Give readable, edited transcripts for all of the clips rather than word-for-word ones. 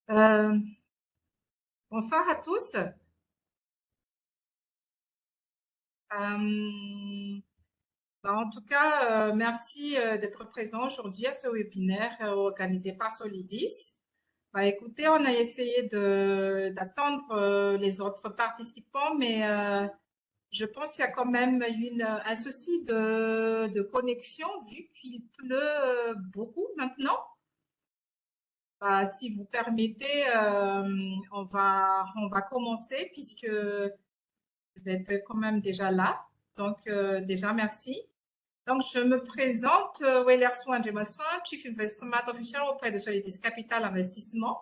Euh, Bonsoir à tous. En tout cas, merci d'être présent aujourd'hui à ce webinaire organisé par Solidis. Écoutez, on a essayé d'attendre les autres participants, mais je pense qu'il y a quand même un souci de connexion vu qu'il pleut beaucoup maintenant. Si vous permettez, on va commencer puisque vous êtes quand même déjà là. Donc, déjà, merci. Donc, je me présente, Weller Swan Jameson, Chief Investment Officer auprès de Solidis Capital Investissement.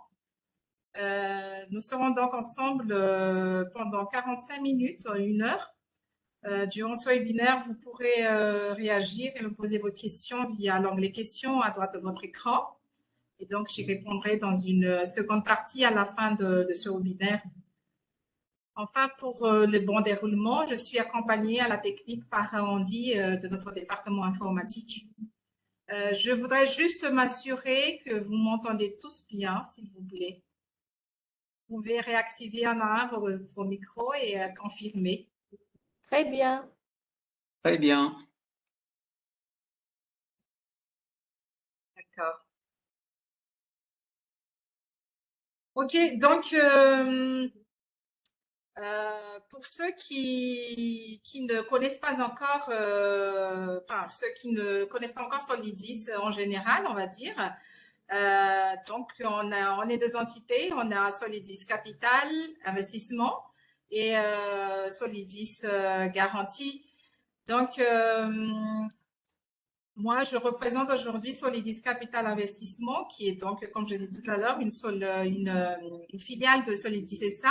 Nous serons donc ensemble pendant 45 minutes, 1 heure. Durant ce webinaire, vous pourrez réagir et me poser vos questions via l'onglet questions à droite de votre écran. Et donc, j'y répondrai dans une seconde partie à la fin de ce webinaire. Enfin, pour le bon déroulement, je suis accompagnée à la technique par Andy de notre département informatique. Je voudrais juste m'assurer que vous m'entendez tous bien, s'il vous plaît. Vous pouvez réactiver un à un vos micros et confirmer. Très bien. Très bien. D'accord. Ok, donc pour ceux qui ne connaissent pas encore, enfin ceux qui ne connaissent pas encore Solidis en général, on va dire. Donc on est deux entités, on a Solidis Capital Investissement et Solidis Garantie. Donc moi, je représente aujourd'hui Solidis Capital Investissement, qui est donc, comme je l'ai dit tout à l'heure, une filiale de Solidis SA.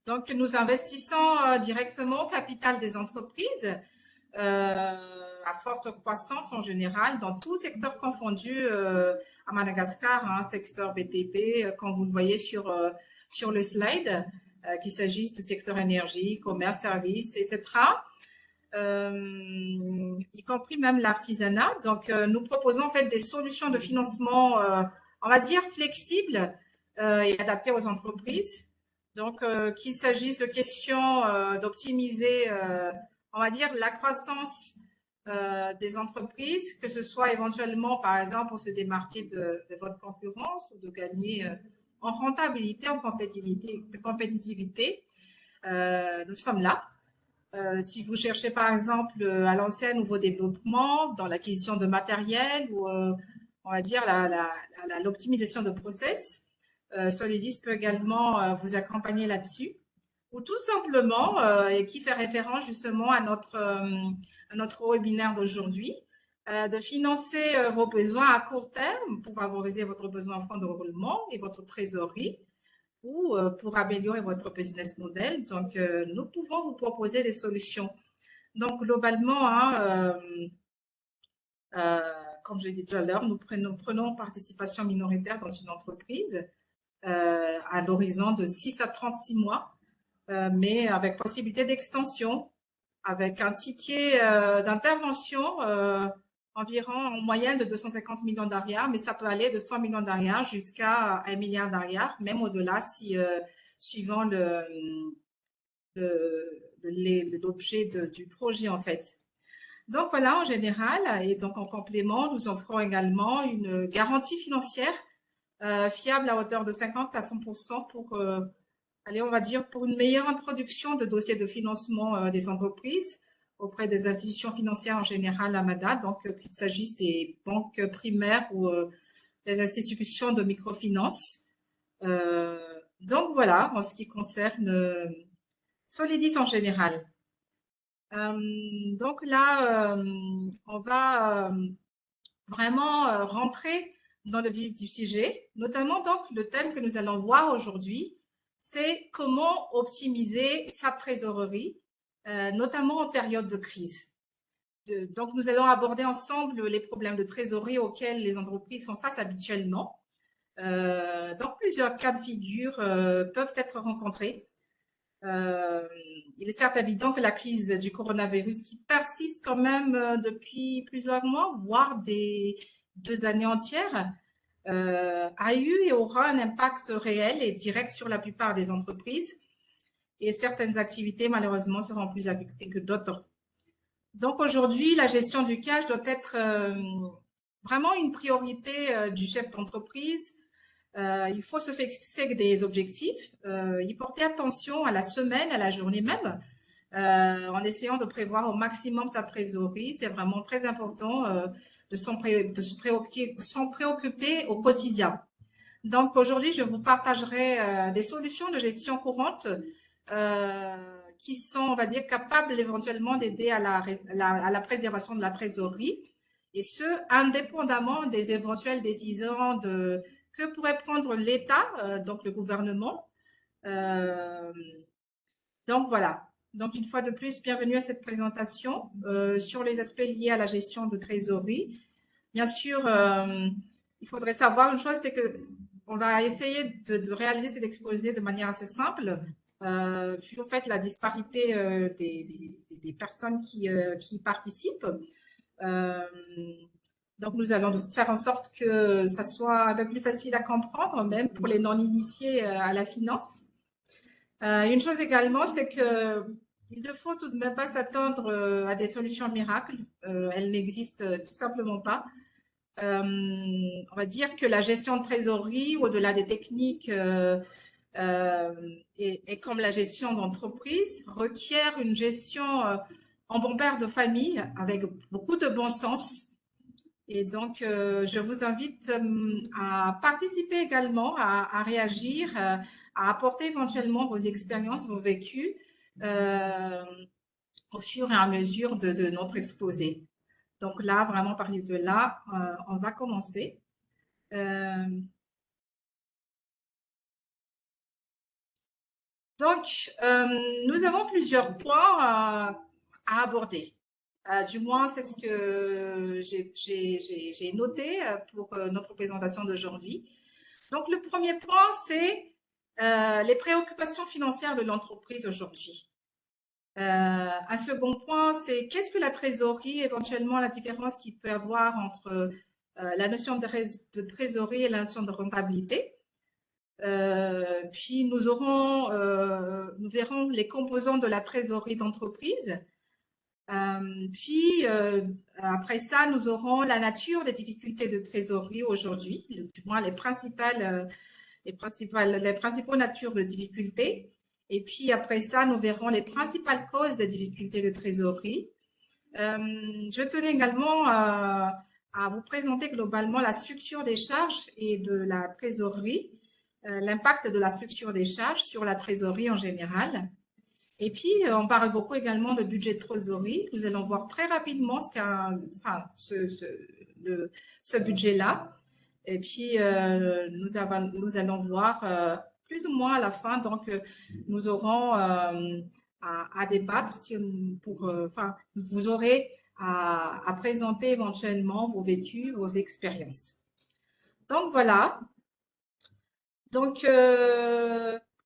Donc, nous investissons directement au capital des entreprises à forte croissance en général, dans tout secteur confondu à Madagascar, secteur BTP, comme vous le voyez sur le slide, qu'il s'agisse du secteur énergie, commerce, services, etc. Y compris même l'artisanat. Donc, nous proposons en fait des solutions de financement, on va dire, flexibles et adaptées aux entreprises. Donc, qu'il s'agisse de questions d'optimiser, on va dire, la croissance des entreprises, que ce soit éventuellement, par exemple, pour se démarquer de votre concurrence ou de gagner en rentabilité, en compétitivité. Nous sommes là. Si vous cherchez par exemple à lancer un nouveau développement dans l'acquisition de matériel ou on va dire l'optimisation de process, Solidis peut également vous accompagner là-dessus. Ou tout simplement, et qui fait référence justement à notre webinaire d'aujourd'hui, de financer vos besoins à court terme pour favoriser votre besoin en fonds de roulement et votre trésorerie ou pour améliorer votre business model. Donc, nous pouvons vous proposer des solutions. Donc, globalement, comme je l'ai dit tout à l'heure, nous prenons participation minoritaire dans une entreprise à l'horizon de 6 à 36 mois, mais avec possibilité d'extension, avec un ticket d'intervention environ en moyenne de 250 millions d'arias, mais ça peut aller de 100 millions d'arias jusqu'à 1 milliard d'arias, même au-delà si suivant l'objet du projet en fait. Donc voilà en général, et donc en complément, nous offrons également une garantie financière fiable à hauteur de 50 à 100% pour, allez, on va dire, pour une meilleure introduction de dossiers de financement des entreprises auprès des institutions financières en général à MADA, donc qu'il s'agisse des banques primaires ou des institutions de microfinance. Donc voilà, en ce qui concerne Solidis en général. Donc là, on va vraiment rentrer dans le vif du sujet, notamment donc le thème que nous allons voir aujourd'hui, c'est comment optimiser sa trésorerie, notamment en période de crise. Donc, nous allons aborder ensemble les problèmes de trésorerie auxquels les entreprises font face habituellement. Donc, plusieurs cas de figure peuvent être rencontrés. Il est certes évident que la crise du coronavirus qui persiste quand même depuis plusieurs mois, voire des 2 années entières, a eu et aura un impact réel et direct sur la plupart des entreprises. Et certaines activités, malheureusement, seront plus affectées que d'autres. Donc aujourd'hui, la gestion du cash doit être vraiment une priorité du chef d'entreprise. Il faut se fixer des objectifs, y porter attention à la semaine, à la journée même, en essayant de prévoir au maximum sa trésorerie. C'est vraiment très important de s'en préoccuper au quotidien. Donc aujourd'hui, je vous partagerai des solutions de gestion courante qui sont, on va dire, capables éventuellement d'aider à la préservation de la trésorerie, et ce, indépendamment des éventuelles décisions que pourrait prendre l'État, donc le gouvernement. Donc voilà. Donc une fois de plus, bienvenue à cette présentation sur les aspects liés à la gestion de trésorerie. Bien sûr, il faudrait savoir une chose, c'est que on va essayer de réaliser cet exposé de manière assez simple, vu en fait la disparité des personnes qui participent. Donc, nous allons faire en sorte que ça soit un peu plus facile à comprendre, même pour les non-initiés à la finance. Une chose également, c'est que il ne faut tout de même pas s'attendre à des solutions miracles. Elles n'existent tout simplement pas. On va dire que la gestion de trésorerie, au-delà des techniques et comme la gestion d'entreprise, requiert une gestion en bon père de famille avec beaucoup de bon sens. Et donc, je vous invite à participer également, à réagir, à apporter éventuellement vos expériences, vos vécus au fur et à mesure de notre exposé. Donc là, vraiment, à partir de là, on va commencer. Donc, nous avons plusieurs points à aborder. Du moins, c'est ce que j'ai noté pour notre présentation d'aujourd'hui. Donc, le premier point, c'est les préoccupations financières de l'entreprise aujourd'hui. Un second point, c'est qu'est-ce que la trésorerie, éventuellement la différence qu'il peut y avoir entre la notion de trésorerie et la notion de rentabilité. Puis nous verrons les composants de la trésorerie d'entreprise. Puis après ça, nous aurons la nature des difficultés de trésorerie aujourd'hui, du moins les principaux natures de difficultés. Et puis après ça, nous verrons les principales causes des difficultés de trésorerie. Je tenais également à vous présenter globalement la structure des charges et de la trésorerie, l'impact de la structure des charges sur la trésorerie en général. Et puis, on parle beaucoup également de budget de trésorerie. Nous allons voir très rapidement ce budget-là. Et puis, nous allons voir plus ou moins à la fin. Donc, nous aurons à débattre vous aurez à présenter éventuellement vos vécus, vos expériences. Donc, voilà. Donc,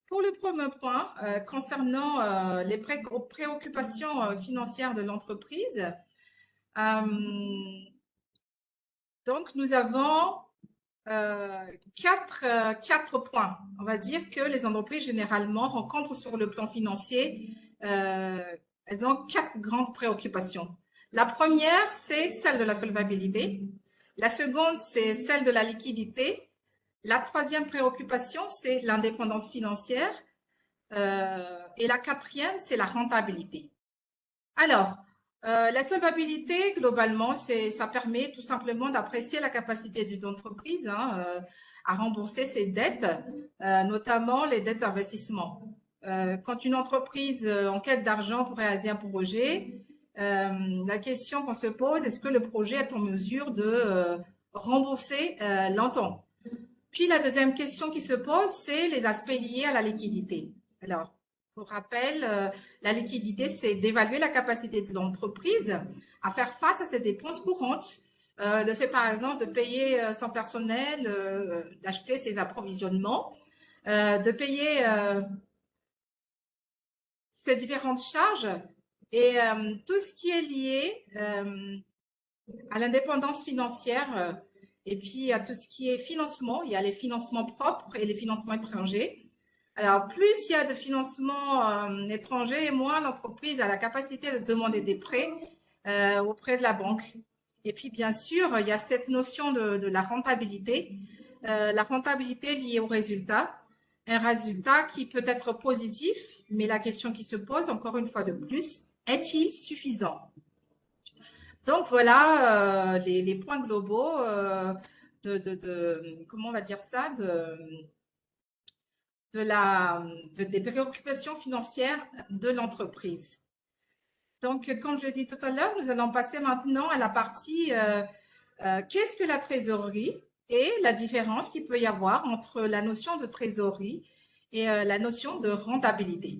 pour le premier point, concernant les préoccupations financières de l'entreprise, donc nous avons quatre points. On va dire que les entreprises généralement rencontrent sur le plan financier, elles ont quatre grandes préoccupations. La première, c'est celle de la solvabilité. La seconde, c'est celle de la liquidité. La troisième préoccupation, c'est l'indépendance financière. Et la quatrième, c'est la rentabilité. Alors, la solvabilité, globalement, ça permet tout simplement d'apprécier la capacité d'une entreprise à rembourser ses dettes, notamment les dettes d'investissement. Quand une entreprise enquête d'argent pour réaliser un projet, la question qu'on se pose, est-ce que le projet est en mesure de rembourser l'entente? Puis la deuxième question qui se pose, c'est les aspects liés à la liquidité. Alors, pour rappel, la liquidité, c'est d'évaluer la capacité de l'entreprise à faire face à ses dépenses courantes. Le fait, par exemple, de payer son personnel, d'acheter ses approvisionnements, de payer ses différentes charges et tout ce qui est lié à l'indépendance financière Et puis, il y a tout ce qui est financement. Il y a les financements propres et les financements étrangers. Alors, plus il y a de financement étranger, moins l'entreprise a la capacité de demander des prêts auprès de la banque. Et puis, bien sûr, il y a cette notion de la rentabilité liée au résultat. Un résultat qui peut être positif, mais la question qui se pose, encore une fois de plus, est-il suffisant? Donc, voilà les points globaux comment on va dire ça, des préoccupations financières de l'entreprise. Donc, comme je l'ai dit tout à l'heure, nous allons passer maintenant à la partie qu'est-ce que la trésorerie et la différence qu'il peut y avoir entre la notion de trésorerie et la notion de rentabilité.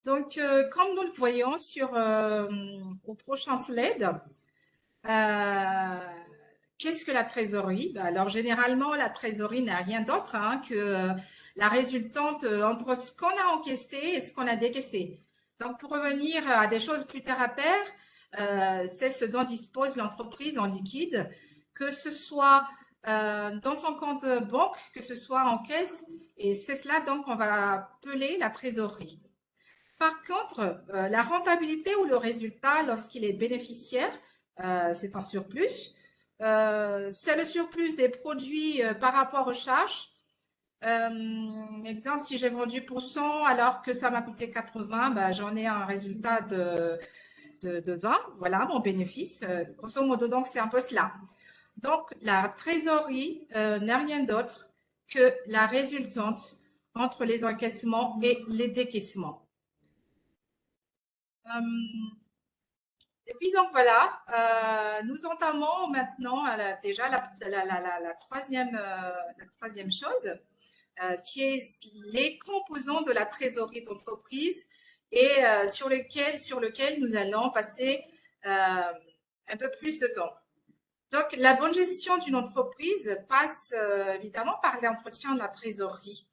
Donc, comme nous le voyons au prochain slide, qu'est-ce que la trésorerie? Alors, généralement, la trésorerie n'est rien d'autre que la résultante entre ce qu'on a encaissé et ce qu'on a décaissé. Donc, pour revenir à des choses plus terre à terre, c'est ce dont dispose l'entreprise en liquide, que ce soit dans son compte banque, que ce soit en caisse, et c'est cela donc qu'on va appeler la trésorerie. Par contre, la rentabilité ou le résultat lorsqu'il est bénéficiaire, c'est un surplus. C'est le surplus des produits par rapport aux charges. Exemple, si j'ai vendu pour 100 alors que ça m'a coûté 80, ben, j'en ai un résultat de 20. Voilà mon bénéfice. Grosso modo, donc c'est un peu cela. Donc, la trésorerie n'est rien d'autre que la résultante entre les encaissements et les décaissements. Et puis donc voilà, nous entamons maintenant déjà la troisième chose, qui est les composants de la trésorerie d'entreprise et sur lequel nous allons passer un peu plus de temps. Donc la bonne gestion d'une entreprise passe évidemment par l'entretien de la trésorerie.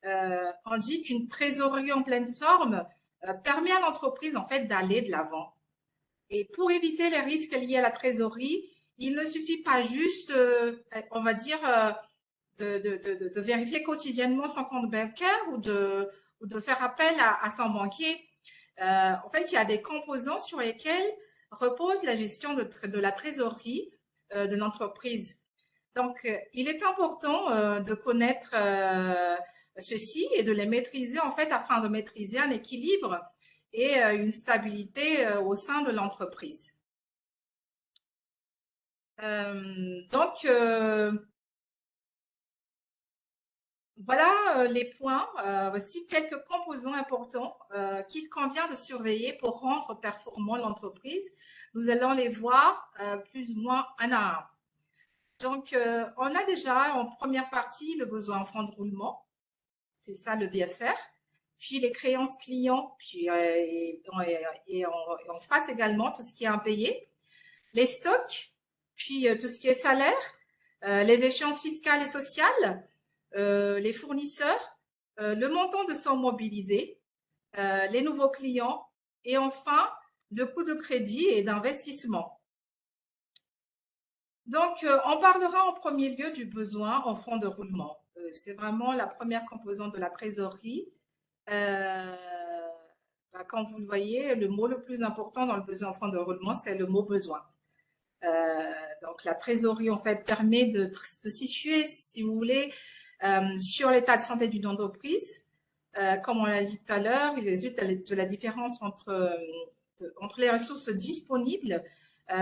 On dit qu'une trésorerie en pleine forme permet à l'entreprise en fait d'aller de l'avant. Et pour éviter les risques liés à la trésorerie, il ne suffit pas juste, on va dire, de vérifier quotidiennement son compte bancaire ou de faire appel à son banquier. En fait, il y a des composants sur lesquels repose la gestion de la trésorerie de l'entreprise. Donc, il est important de connaître ceci et de les maîtriser en fait afin de maîtriser un équilibre et une stabilité au sein de l'entreprise. Donc, voilà les points. Voici quelques composants importants qu'il convient de surveiller pour rendre performant l'entreprise. Nous allons les voir plus ou moins un à un. Donc, on a déjà en première partie le besoin en fonds de roulement. C'est ça le BFR. Puis les créances clients, puis et en face également tout ce qui est impayé. Les stocks, puis tout ce qui est salaire, les échéances fiscales et sociales, les fournisseurs, le montant de sommes mobilisées, les nouveaux clients et enfin le coût de crédit et d'investissement. Donc, on parlera en premier lieu du besoin en fonds de roulement. C'est vraiment la première composante de la trésorerie. Quand vous le voyez, le mot le plus important dans le besoin en fonds de roulement, c'est le mot besoin. Donc, la trésorerie, en fait, permet de situer, si vous voulez, sur l'état de santé d'une entreprise. Comme on l'a dit tout à l'heure, il résulte de la différence entre les ressources disponibles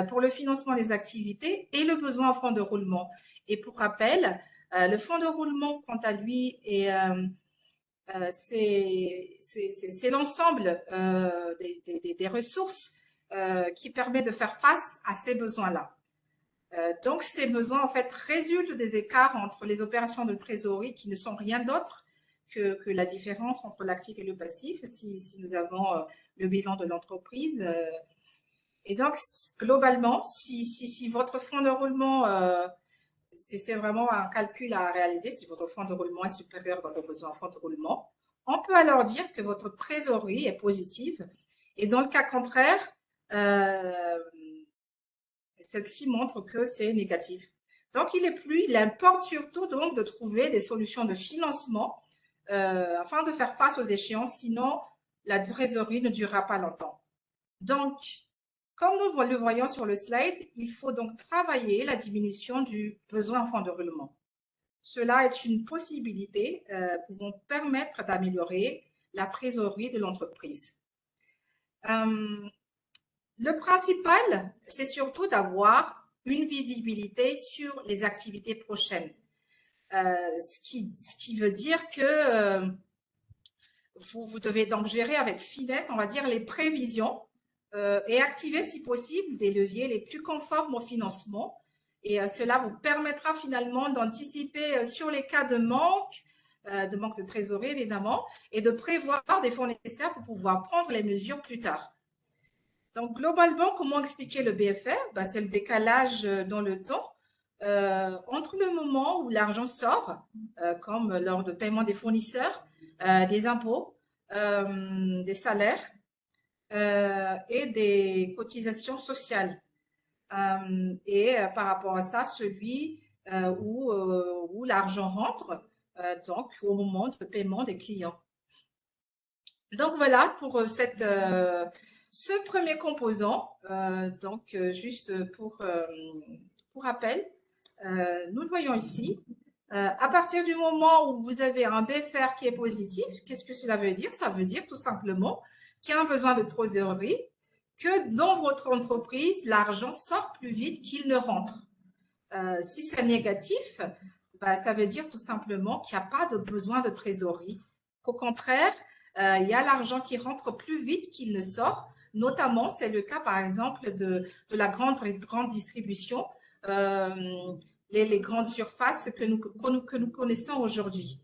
pour le financement des activités et le besoin en fonds de roulement. Et pour rappel, le fonds de roulement, quant à lui, c'est l'ensemble des ressources qui permet de faire face à ces besoins-là. Donc, ces besoins, en fait, résultent des écarts entre les opérations de trésorerie qui ne sont rien d'autre que la différence entre l'actif et le passif, si nous avons le bilan de l'entreprise. Et donc, globalement, si votre fonds de roulement, c'est vraiment un calcul à réaliser, si votre fonds de roulement est supérieur à votre besoin en fonds de roulement, on peut alors dire que votre trésorerie est positive. Et dans le cas contraire, celle-ci montre que c'est négatif. Donc, il importe surtout donc de trouver des solutions de financement afin de faire face aux échéances, sinon la trésorerie ne durera pas longtemps. Donc, comme nous le voyons sur le slide, il faut donc travailler la diminution du besoin en fonds de roulement. Cela est une possibilité pouvant permettre d'améliorer la trésorerie de l'entreprise. Le principal, c'est surtout d'avoir une visibilité sur les activités prochaines. Ce qui veut dire que vous devez donc gérer avec finesse, on va dire, les prévisions et activer, si possible, des leviers les plus conformes au financement. Et cela vous permettra finalement d'anticiper sur les cas de manque de trésorerie, évidemment, et de prévoir des fonds nécessaires pour pouvoir prendre les mesures plus tard. Donc, globalement, comment expliquer le BFR? C'est le décalage dans le temps entre le moment où l'argent sort, comme lors de paiement des fournisseurs, des impôts, des salaires et des cotisations sociales. Et par rapport à ça, celui où l'argent rentre, donc au moment de paiement des clients. Donc voilà pour ce premier composant. Donc juste pour rappel, nous le voyons ici. À partir du moment où vous avez un BFR qui est positif, qu'est-ce que cela veut dire? Ça veut dire tout simplement qu'il y a un besoin de trésorerie, que dans votre entreprise, l'argent sort plus vite qu'il ne rentre. Si c'est négatif, ça veut dire tout simplement qu'il n'y a pas de besoin de trésorerie. Au contraire, il y a l'argent qui rentre plus vite qu'il ne sort. Notamment, c'est le cas, par exemple, de la grande distribution, les grandes surfaces que nous connaissons aujourd'hui.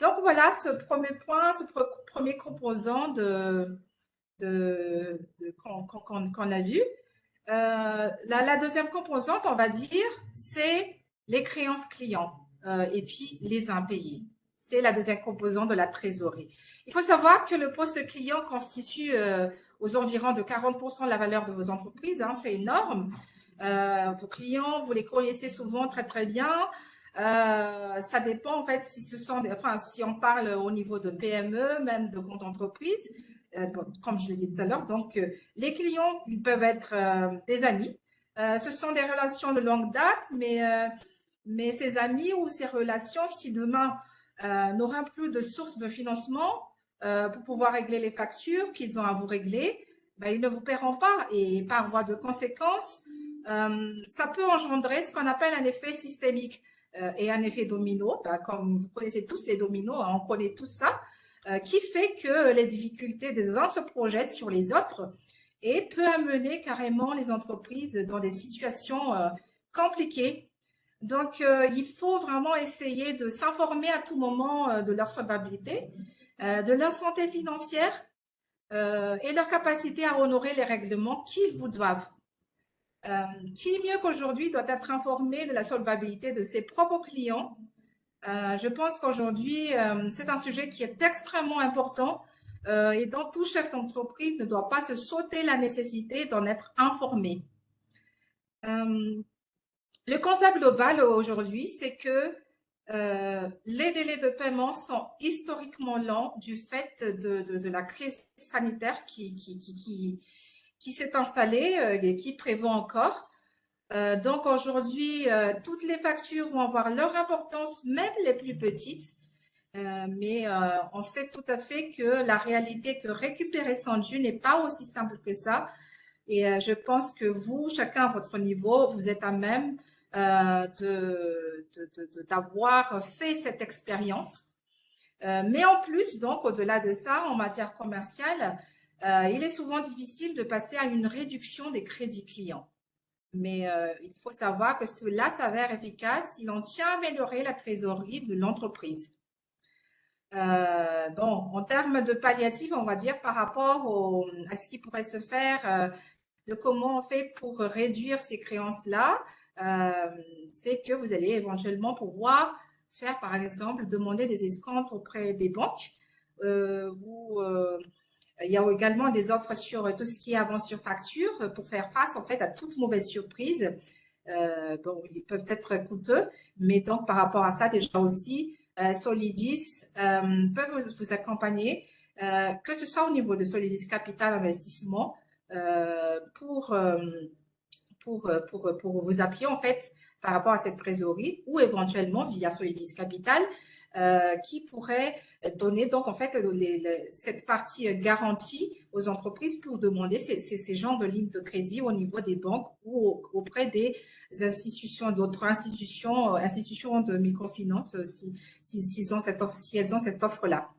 Donc, voilà ce premier point, ce premier composant qu'on a vu. La deuxième composante, on va dire, c'est les créances clients et puis les impayés. C'est la deuxième composante de la trésorerie. Il faut savoir que le poste client constitue aux environs de 40% de la valeur de vos entreprises. Hein, c'est énorme. Vos clients, vous les connaissez souvent très, très bien. Ça dépend, en fait, si on parle au niveau de PME, même de grandes entreprises, comme je l'ai dit tout à l'heure. Donc, les clients, ils peuvent être des amis. Ce sont des relations de longue date, mais ces amis ou ces relations, si demain n'auront plus de source de financement pour pouvoir régler les factures qu'ils ont à vous régler, ils ne vous paieront pas. Et par voie de conséquence, ça peut engendrer ce qu'on appelle un effet systémique et un effet domino. Comme vous connaissez tous les dominos, hein, on connaît tout ça, qui fait que les difficultés des uns se projettent sur les autres et peut amener carrément les entreprises dans des situations compliquées. Donc, il faut vraiment essayer de s'informer à tout moment de leur solvabilité, de leur santé financière et leur capacité à honorer les règlements qu'ils vous doivent. Qui mieux qu'aujourd'hui doit être informé de la solvabilité de ses propres clients? Je pense qu'aujourd'hui, c'est un sujet qui est extrêmement important et dont tout chef d'entreprise ne doit pas se sauter la nécessité d'en être informé. Le constat global aujourd'hui, c'est que les délais de paiement sont historiquement lents du fait de la crise sanitaire qui s'est installée et qui prévaut encore. Donc aujourd'hui, toutes les factures vont avoir leur importance, même les plus petites. Mais on sait tout à fait que la réalité que récupérer son dû n'est pas aussi simple que ça. Et je pense que vous, chacun à votre niveau, vous êtes à même d'avoir fait cette expérience. Mais en plus, donc, au-delà de ça, en matière commerciale, il est souvent difficile de passer à une réduction des crédits clients. Mais il faut savoir que cela s'avère efficace si l'on tient à améliorer la trésorerie de l'entreprise. Bon, en termes de palliatifs, on va dire par rapport à ce qui pourrait se faire, de comment on fait pour réduire ces créances-là, c'est que vous allez éventuellement pouvoir faire, par exemple, demander des escomptes auprès des banques. Vous Il y a également des offres sur tout ce qui est avance sur facture pour faire face en fait à toute mauvaise surprise. Bon, ils peuvent être coûteux, mais donc par rapport à ça, déjà aussi, Solidis peuvent vous accompagner, que ce soit au niveau de Solidis Capital Investissement, pour vous appuyer en fait par rapport à cette trésorerie ou éventuellement via Solidis Capital qui pourrait donner donc en fait cette partie garantie aux entreprises pour demander ces genres de lignes de crédit au niveau des banques ou auprès des institutions, d'autres institutions de microfinance si elles ont cette offre-là.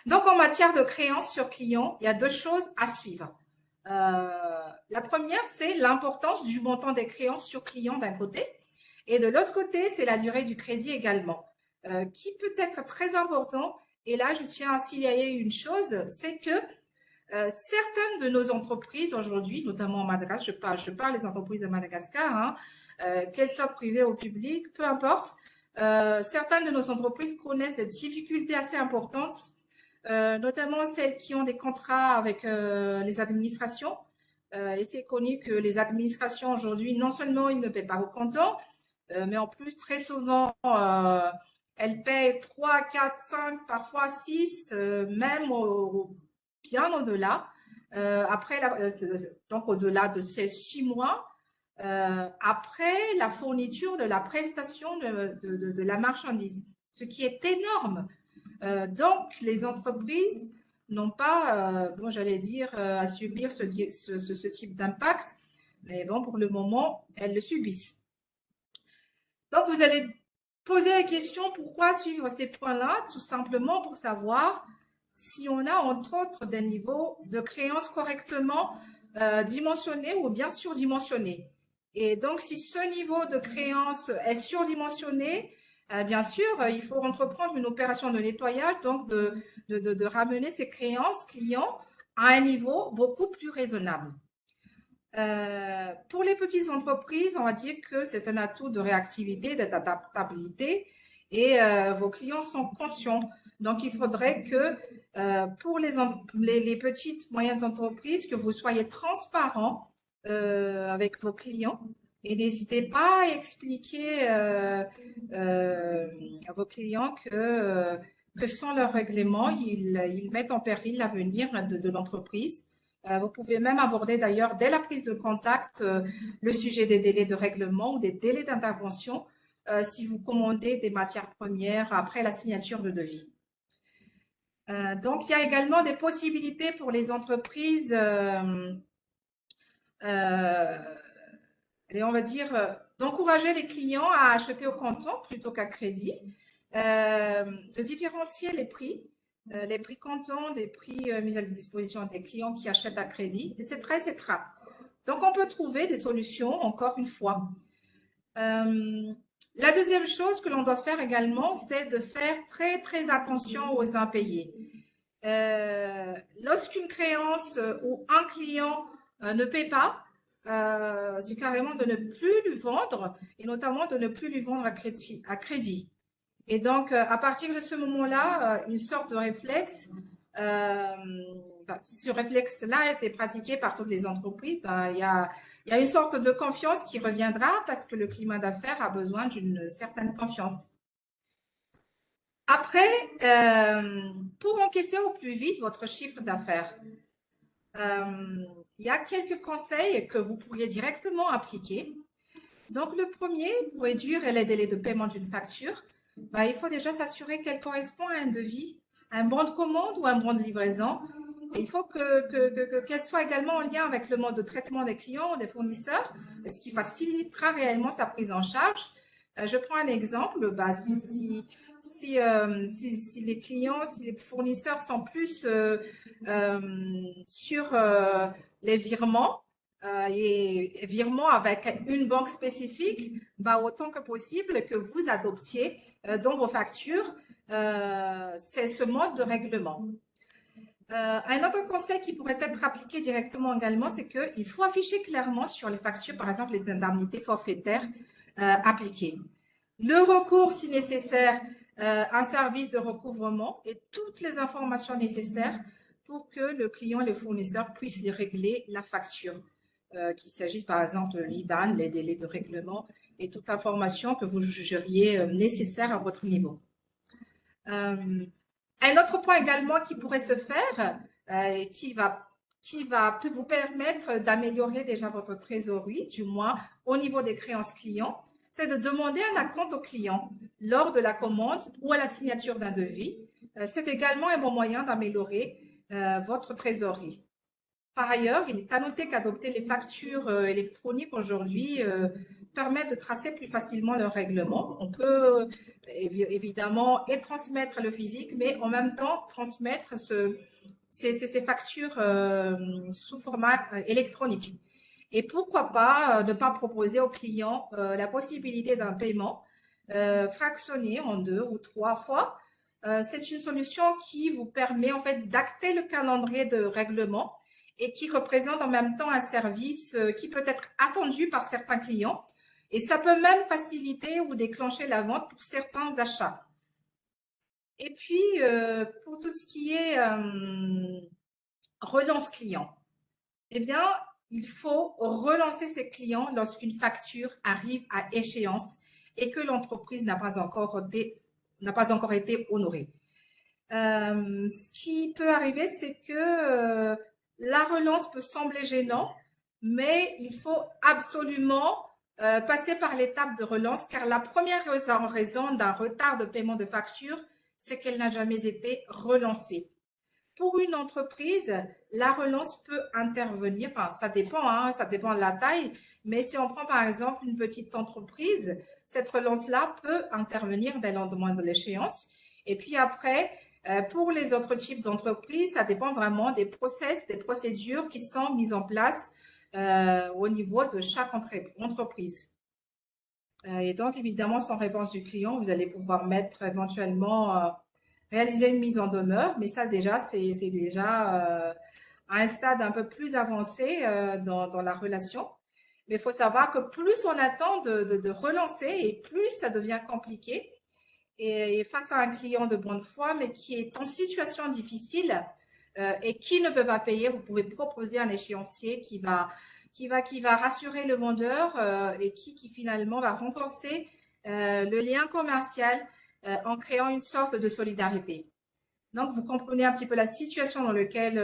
Donc, en matière de créances sur client, il y a deux choses à suivre. La première, c'est l'importance du montant des créances sur client d'un côté, et de l'autre côté, c'est la durée du crédit également, qui peut être très important. Et là, je tiens à signaler une chose, c'est que certaines de nos entreprises aujourd'hui, notamment en Madagascar, je parle des entreprises de Madagascar, hein, qu'elles soient privées ou publiques, peu importe, certaines de nos entreprises connaissent des difficultés assez importantes, notamment celles qui ont des contrats avec les administrations. Et c'est connu que les administrations aujourd'hui, non seulement ils ne paient pas au comptant, mais en plus, très souvent, elles payent 3, 4, 5, parfois 6, même bien au-delà. Donc au-delà de ces 6 mois, après la fourniture de la prestation de la marchandise, ce qui est énorme. Donc, les entreprises n'ont pas, bon, j'allais dire, à subir ce type d'impact, mais bon, pour le moment, elles le subissent. Donc, vous allez poser la question, pourquoi suivre ces points-là? Tout simplement pour savoir si on a, entre autres, des niveaux de créances correctement dimensionnés ou bien surdimensionnés. Et donc, si ce niveau de créance est surdimensionné, bien sûr, il faut entreprendre une opération de nettoyage, donc de ramener ces créances clients à un niveau beaucoup plus raisonnable. Pour les petites entreprises, on va dire que c'est un atout de réactivité, d'adaptabilité et vos clients sont conscients. Donc, il faudrait que pour les petites, moyennes entreprises, que vous soyez transparent avec vos clients et n'hésitez pas à expliquer à vos clients que sans leur règlement, ils mettent en péril l'avenir de l'entreprise. Vous pouvez même aborder d'ailleurs dès la prise de contact le sujet des délais de règlement ou des délais d'intervention si vous commandez des matières premières après la signature de devis. Donc, il y a également des possibilités pour les entreprises, et on va dire, d'encourager les clients à acheter au comptant plutôt qu'à crédit, de différencier les prix comptant des prix mis à la disposition des clients qui achètent à crédit, etc., etc. Donc, on peut trouver des solutions, encore une fois. La deuxième chose que l'on doit faire également, c'est de faire très, très attention aux impayés. Lorsqu'une créance ou un client ne paie pas, c'est carrément de ne plus lui vendre et notamment de ne plus lui vendre à crédit. Et donc, à partir de ce moment-là, une sorte de réflexe, si ce réflexe-là a été pratiqué par toutes les entreprises, il y a une sorte de confiance qui reviendra parce que le climat d'affaires a besoin d'une certaine confiance. Après, pour encaisser au plus vite votre chiffre d'affaires, il y a quelques conseils que vous pourriez directement appliquer. Donc, le premier, pour réduire les délais de paiement d'une facture, il faut déjà s'assurer qu'elle correspond à un devis, un bon de commande ou un bon de livraison. Et il faut qu'elle soit également en lien avec le mode de traitement des clients ou des fournisseurs, ce qui facilitera réellement sa prise en charge. Je prends un exemple. Si les clients, si les fournisseurs sont plus sur les virements, et virements avec une banque spécifique, autant que possible que vous adoptiez dans vos factures, c'est ce mode de règlement. Un autre conseil qui pourrait être appliqué directement également, c'est qu'il faut afficher clairement sur les factures, par exemple, les indemnités forfaitaires appliquées. Le recours, si nécessaire, un service de recouvrement et toutes les informations nécessaires pour que le client et le fournisseur puissent régler la facture. Qu'il s'agisse par exemple de l'IBAN, les délais de règlement et toute information que vous jugeriez nécessaire à votre niveau. Un autre point également qui pourrait se faire, peut vous permettre d'améliorer déjà votre trésorerie, du moins au niveau des créances clients, c'est de demander un acompte au client lors de la commande ou à la signature d'un devis. C'est également un bon moyen d'améliorer votre trésorerie. Par ailleurs, il est à noter qu'adopter les factures électroniques aujourd'hui permet de tracer plus facilement le règlement. On peut évidemment et transmettre le physique, mais en même temps transmettre ces factures sous format électronique. Et pourquoi pas ne pas proposer aux clients la possibilité d'un paiement fractionné en 2 ou 3 fois. C'est une solution qui vous permet en fait d'acter le calendrier de règlement et qui représente en même temps un service qui peut être attendu par certains clients. Et ça peut même faciliter ou déclencher la vente pour certains achats. Et puis, pour tout ce qui est relance client, eh bien, il faut relancer ses clients lorsqu'une facture arrive à échéance et que l'entreprise n'a pas encore été honorée. Ce qui peut arriver, c'est que la relance peut sembler gênant, mais il faut absolument passer par l'étape de relance, car la première raison d'un retard de paiement de facture, c'est qu'elle n'a jamais été relancée. Pour une entreprise, la relance peut intervenir, enfin ça dépend de la taille, mais si on prend par exemple une petite entreprise, cette relance-là peut intervenir dès le lendemain de l'échéance. Et puis après, pour les autres types d'entreprises, ça dépend vraiment des procédures qui sont mises en place au niveau de chaque entreprise. Et donc, évidemment, sans réponse du client, vous allez pouvoir mettre éventuellement, réaliser une mise en demeure, mais ça déjà, c'est déjà à un stade un peu plus avancé dans la relation. Mais il faut savoir que plus on attend de relancer et plus ça devient compliqué. Et face à un client de bonne foi, mais qui est en situation difficile et qui ne peut pas payer, vous pouvez proposer un échéancier qui va rassurer le vendeur et qui finalement va renforcer le lien commercial en créant une sorte de solidarité. Donc, vous comprenez un petit peu la situation dans laquelle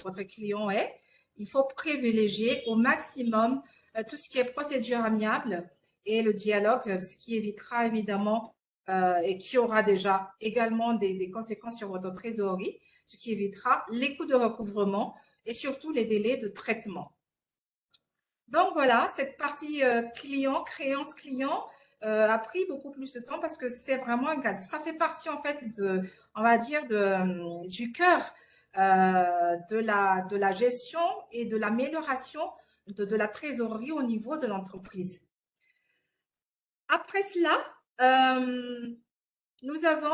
votre client est. Il faut privilégier au maximum tout ce qui est procédure amiable et le dialogue, ce qui évitera évidemment et qui aura déjà également des conséquences sur votre trésorerie, ce qui évitera les coûts de recouvrement et surtout les délais de traitement. Donc voilà, cette partie créance client a pris beaucoup plus de temps parce que c'est vraiment un cas. Ça fait partie en fait on va dire, du cœur de la gestion et de l'amélioration de la trésorerie au niveau de l'entreprise. Après cela, nous avons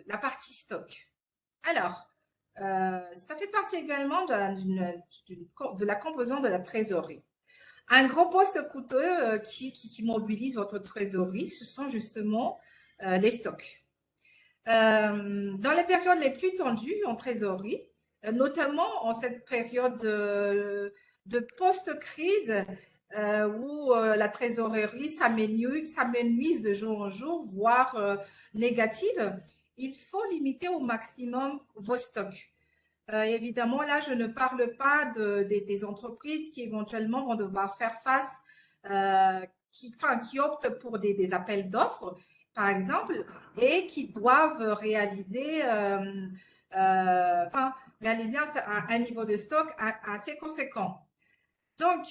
la partie stock. Alors, ça fait partie également de la composante de la trésorerie. Un gros poste coûteux qui mobilise votre trésorerie, ce sont justement les stocks. Dans les périodes les plus tendues en trésorerie, notamment en cette période de post-crise où la trésorerie s'amenuise de jour en jour, voire négative, il faut limiter au maximum vos stocks. Évidemment, là, je ne parle pas des entreprises qui éventuellement vont devoir faire face, qui optent pour des appels d'offres, par exemple, et qui doivent réaliser, un niveau de stock assez conséquent. Donc,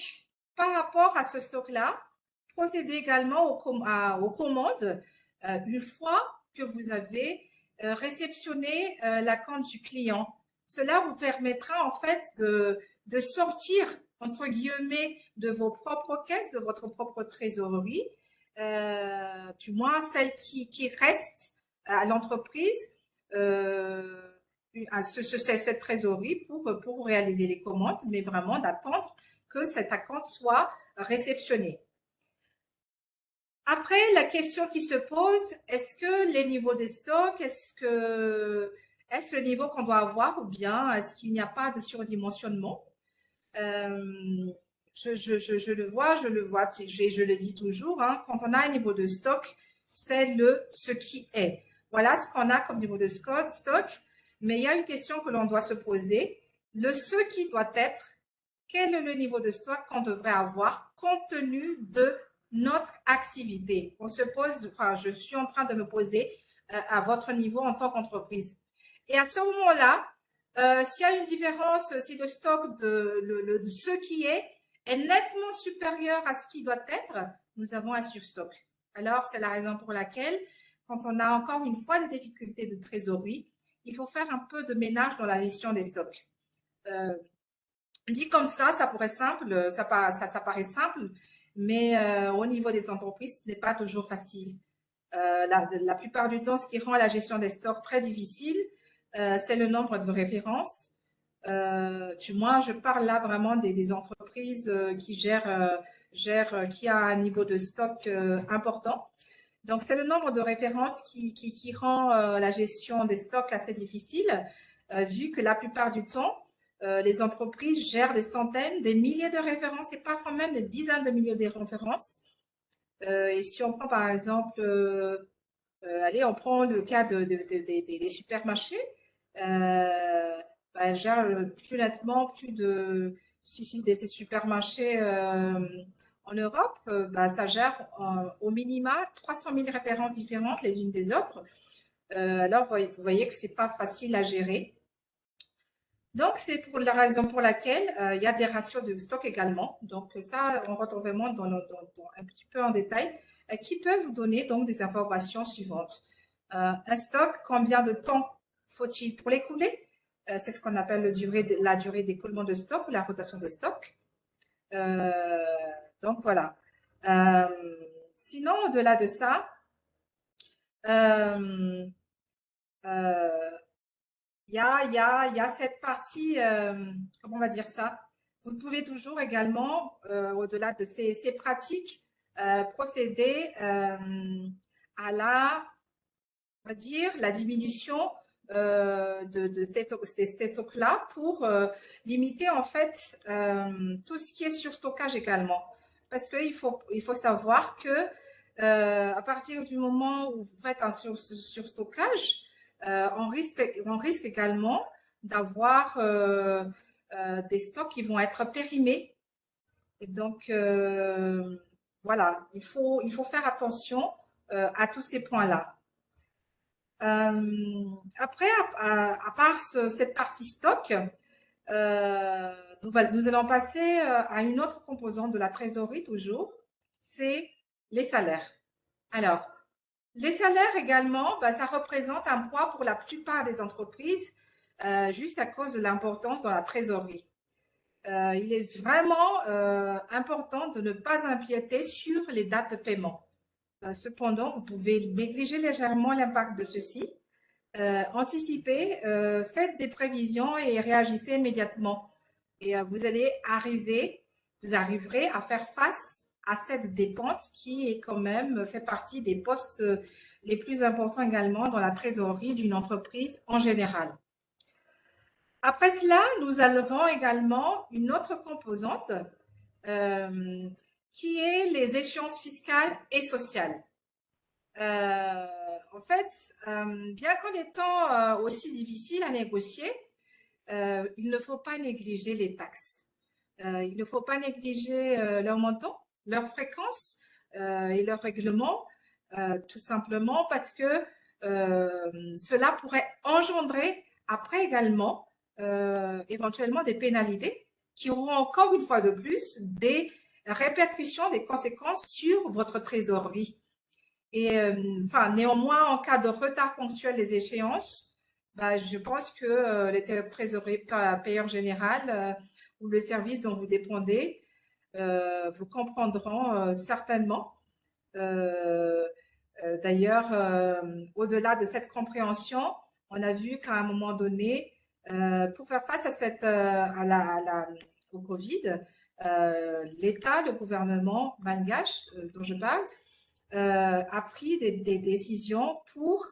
par rapport à ce stock-là, procédez également aux commandes une fois que vous avez réceptionné la compte du client. Cela vous permettra en fait de sortir, entre guillemets, de vos propres caisses, de votre propre trésorerie, du moins celle qui reste à l'entreprise, cette trésorerie pour réaliser les commandes, mais vraiment d'attendre que cet acompte soit réceptionné. Après, la question qui se pose, est-ce que les niveaux des stocks, est-ce le niveau qu'on doit avoir ou bien est-ce qu'il n'y a pas de surdimensionnement? Euh, je le vois, je le dis toujours, hein, quand on a un niveau de stock, c'est ce qui est. Voilà ce qu'on a comme niveau de stock, mais il y a une question que l'on doit se poser. Ce qui doit être, quel est le niveau de stock qu'on devrait avoir compte tenu de notre activité? On se pose, enfin, je suis en train de me poser à votre niveau en tant qu'entreprise. Et à ce moment-là, s'il y a une différence, si le stock de ce qui est nettement supérieur à ce qui doit être, nous avons un surstock. Alors, c'est la raison pour laquelle, quand on a encore une fois des difficultés de trésorerie, il faut faire un peu de ménage dans la gestion des stocks. Dit comme ça paraît simple, ça paraît simple, mais au niveau des entreprises, ce n'est pas toujours facile. La plupart du temps, ce qui rend la gestion des stocks très difficile, c'est le nombre de références. Du moins, je parle là vraiment des entreprises qui qui a un niveau de stock important. Donc, c'est le nombre de références qui rend la gestion des stocks assez difficile, vu que la plupart du temps, les entreprises gèrent des centaines, des milliers de références et parfois même des dizaines de milliers de références. Et si on prend par exemple, allez, on prend le cas des supermarchés, elles gèrent plus nettement plus de si ces supermarchés en Europe, ça gère au minima 300 000 références différentes les unes des autres. Alors, vous voyez que c'est pas facile à gérer. Donc, c'est pour la raison pour laquelle il y a des ratios de stock également. Donc, ça, on retrouve vraiment un petit peu en détail, qui peuvent vous donner donc des informations suivantes. Un stock, combien de temps faut-il pour l'écouler? C'est ce qu'on appelle la durée d'écoulement de stock ou la rotation des stocks. Donc, voilà. Sinon, au-delà de ça, euh, euh, il y a cette partie, comment on va dire ça? Vous pouvez toujours également, au-delà de ces pratiques, procéder à on va dire, la diminution de ces stocks-là pour limiter en fait tout ce qui est surstockage également. Parce il faut savoir que à partir du moment où vous faites un surstockage, on risque également d'avoir des stocks qui vont être périmés. Et donc, voilà, il faut faire attention à tous ces points-là. Après, à part cette partie stock, nous allons passer à une autre composante de la trésorerie toujours, c'est les salaires. Alors, les salaires également, ça représente un poids pour la plupart des entreprises, juste à cause de l'importance dans la trésorerie. Il est vraiment important de ne pas empiéter sur les dates de paiement. Cependant, vous pouvez négliger légèrement l'impact de ceci. Anticipez, faites des prévisions et réagissez immédiatement. Et vous arriverez à faire face à cette dépense qui est quand même fait partie des postes les plus importants également dans la trésorerie d'une entreprise en général. Après cela, nous avons également une autre composante qui est les échéances fiscales et sociales. En fait, bien qu'en étant aussi difficile à négocier, il ne faut pas négliger les taxes. Il ne faut pas négliger leur montant, leur fréquence et leur règlement, tout simplement parce que cela pourrait engendrer après également éventuellement des pénalités qui auront encore une fois de plus des répercussions, des conséquences sur votre trésorerie. Et enfin, néanmoins, en cas de retard ponctuel des échéances, je pense que les trésoriers payeurs général ou le service dont vous dépendez vous comprendront certainement. D'ailleurs, au-delà de cette compréhension, on a vu qu'à un moment donné, pour faire face à au Covid, l'État, le gouvernement malgache dont je parle, a pris des décisions pour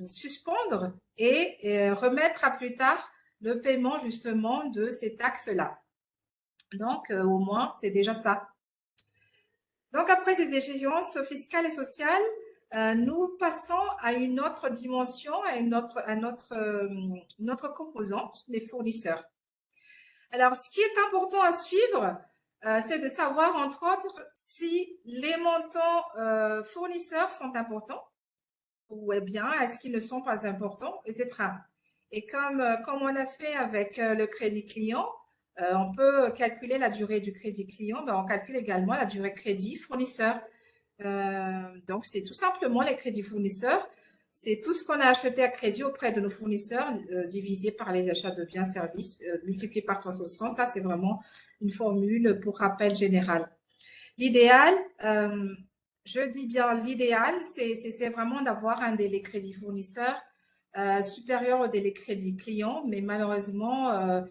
suspendre et remettre à plus tard le paiement justement de ces taxes-là. Donc, au moins, c'est déjà ça. Donc, après ces échéances fiscales et sociales, nous passons à une autre dimension, à une autre composante, les fournisseurs. Alors, ce qui est important à suivre, c'est de savoir, entre autres, si les montants fournisseurs sont importants ou bien est-ce qu'ils ne sont pas importants, etc. Et comme on a fait avec le crédit client, on peut calculer la durée du crédit client, on calcule également la durée crédit fournisseur. Donc, c'est tout simplement les crédits fournisseurs. C'est tout ce qu'on a acheté à crédit auprès de nos fournisseurs divisé par les achats de biens services multiplié par 360. Ça, c'est vraiment une formule pour rappel général. L'idéal, je dis bien l'idéal, c'est vraiment d'avoir un délai crédit fournisseur supérieur au délai crédit client, mais malheureusement,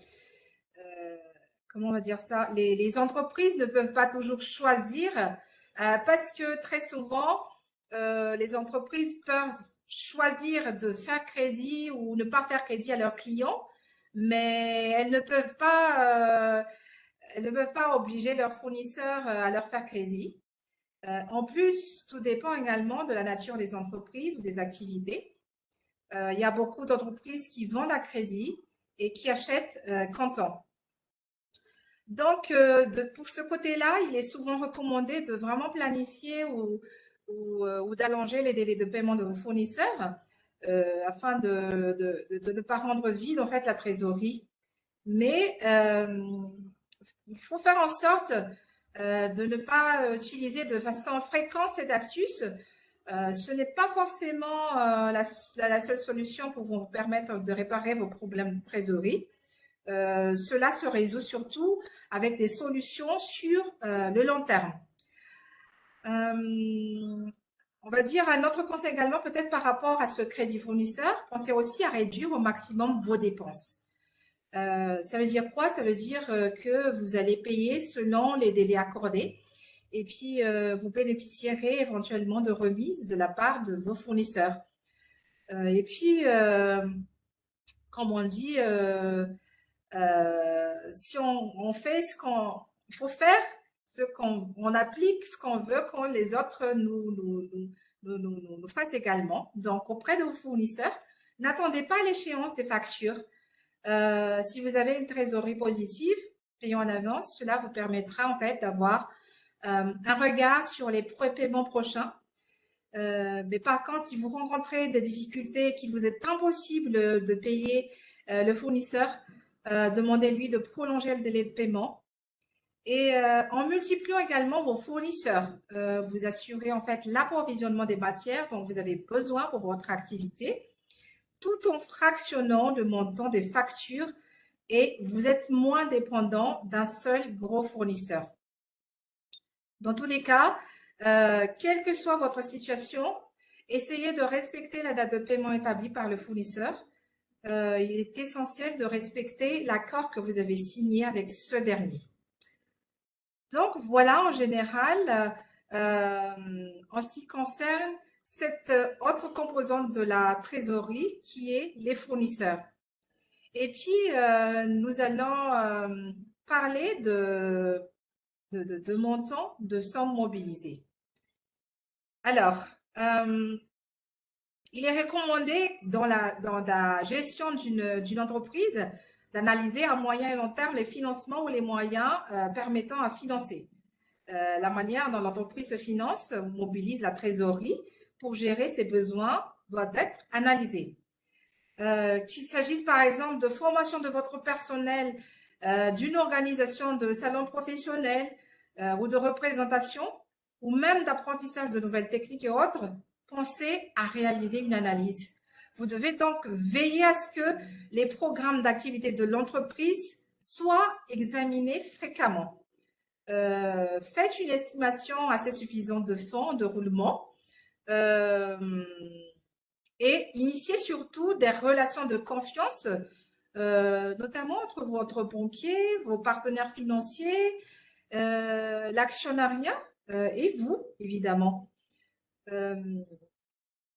comment on va dire ça, les entreprises ne peuvent pas toujours choisir parce que très souvent, les entreprises peuvent choisir de faire crédit ou ne pas faire crédit à leurs clients, mais elles ne peuvent pas obliger leurs fournisseurs à leur faire crédit. En plus, tout dépend également de la nature des entreprises ou des activités. Il y a beaucoup d'entreprises qui vendent à crédit et qui achètent comptant. Donc, pour ce côté-là, il est souvent recommandé de vraiment planifier ou d'allonger les délais de paiement de vos fournisseurs afin de ne pas rendre vide en fait la trésorerie. Mais il faut faire en sorte de ne pas utiliser de façon fréquente cette astuce. Ce n'est pas forcément la seule solution pour vous permettre de réparer vos problèmes de trésorerie. Cela se résout surtout avec des solutions sur le long terme. On va dire un autre conseil également, peut-être par rapport à ce crédit fournisseur, pensez aussi à réduire au maximum vos dépenses. Ça veut dire quoi? Ça veut dire que vous allez payer selon les délais accordés et puis vous bénéficierez éventuellement de remises de la part de vos fournisseurs. Et puis, comme on dit, si on fait ce qu'on faut faire, ce qu'on applique, ce qu'on veut quand les autres nous fassent également. Donc, auprès de vos fournisseurs, n'attendez pas l'échéance des factures. Si vous avez une trésorerie positive, payant en avance, cela vous permettra en fait d'avoir un regard sur les paiements prochains. Mais par contre, si vous rencontrez des difficultés qu'il vous est impossible de payer le fournisseur, demandez-lui de prolonger le délai de paiement. Et en multipliant également vos fournisseurs, vous assurez en fait l'approvisionnement des matières dont vous avez besoin pour votre activité, tout en fractionnant le montant des factures et vous êtes moins dépendant d'un seul gros fournisseur. Dans tous les cas, quelle que soit votre situation, essayez de respecter la date de paiement établie par le fournisseur. Il est essentiel de respecter l'accord que vous avez signé avec ce dernier. Donc, voilà en général, en ce qui concerne cette autre composante de la trésorerie qui est les fournisseurs. Et puis, nous allons parler de montants de sommes mobilisées. Alors, il est recommandé dans la gestion d'une entreprise d'analyser à moyen et long terme les financements ou les moyens permettant à financer. La manière dont l'entreprise se finance ou mobilise la trésorerie pour gérer ses besoins doit être analysée. Qu'il s'agisse par exemple de formation de votre personnel, d'une organisation de salon professionnel ou de représentation, ou même d'apprentissage de nouvelles techniques et autres, pensez à réaliser une analyse. Vous devez donc veiller à ce que les programmes d'activité de l'entreprise soient examinés fréquemment. Faites une estimation assez suffisante de fonds de roulement et initiez surtout des relations de confiance, notamment entre votre banquier, vos partenaires financiers, l'actionnariat, et vous, évidemment.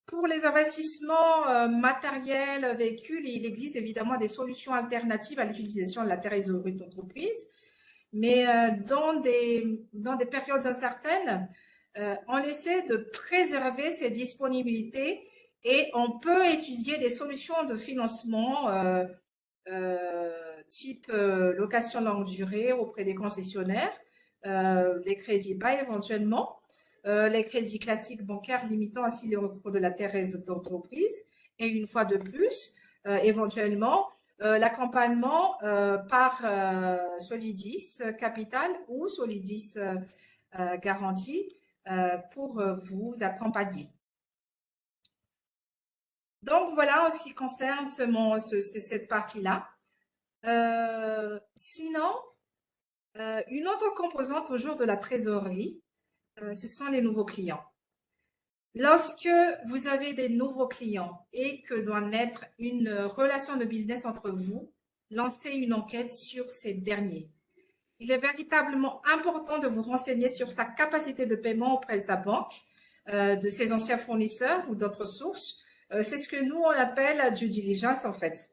Pour les investissements matériels, véhicules, il existe évidemment des solutions alternatives à l'utilisation de la trésorerie d'entreprise, mais dans des périodes incertaines, on essaie de préserver ces disponibilités et on peut étudier des solutions de financement type location longue durée auprès des concessionnaires, les crédits bas éventuellement, les crédits classiques bancaires limitant ainsi le recours de la trésorerie d'entreprise et une fois de plus, éventuellement, l'accompagnement par Solidis Capital ou Solidis Garantie pour vous accompagner. Donc voilà en ce qui concerne cette partie-là. Sinon, une autre composante toujours de la trésorerie, ce sont les nouveaux clients. Lorsque vous avez des nouveaux clients et que doit naître une relation de business entre vous, lancez une enquête sur ces derniers. Il est véritablement important de vous renseigner sur sa capacité de paiement auprès de sa banque, de ses anciens fournisseurs ou d'autres sources. C'est ce que nous, on appelle due diligence en fait.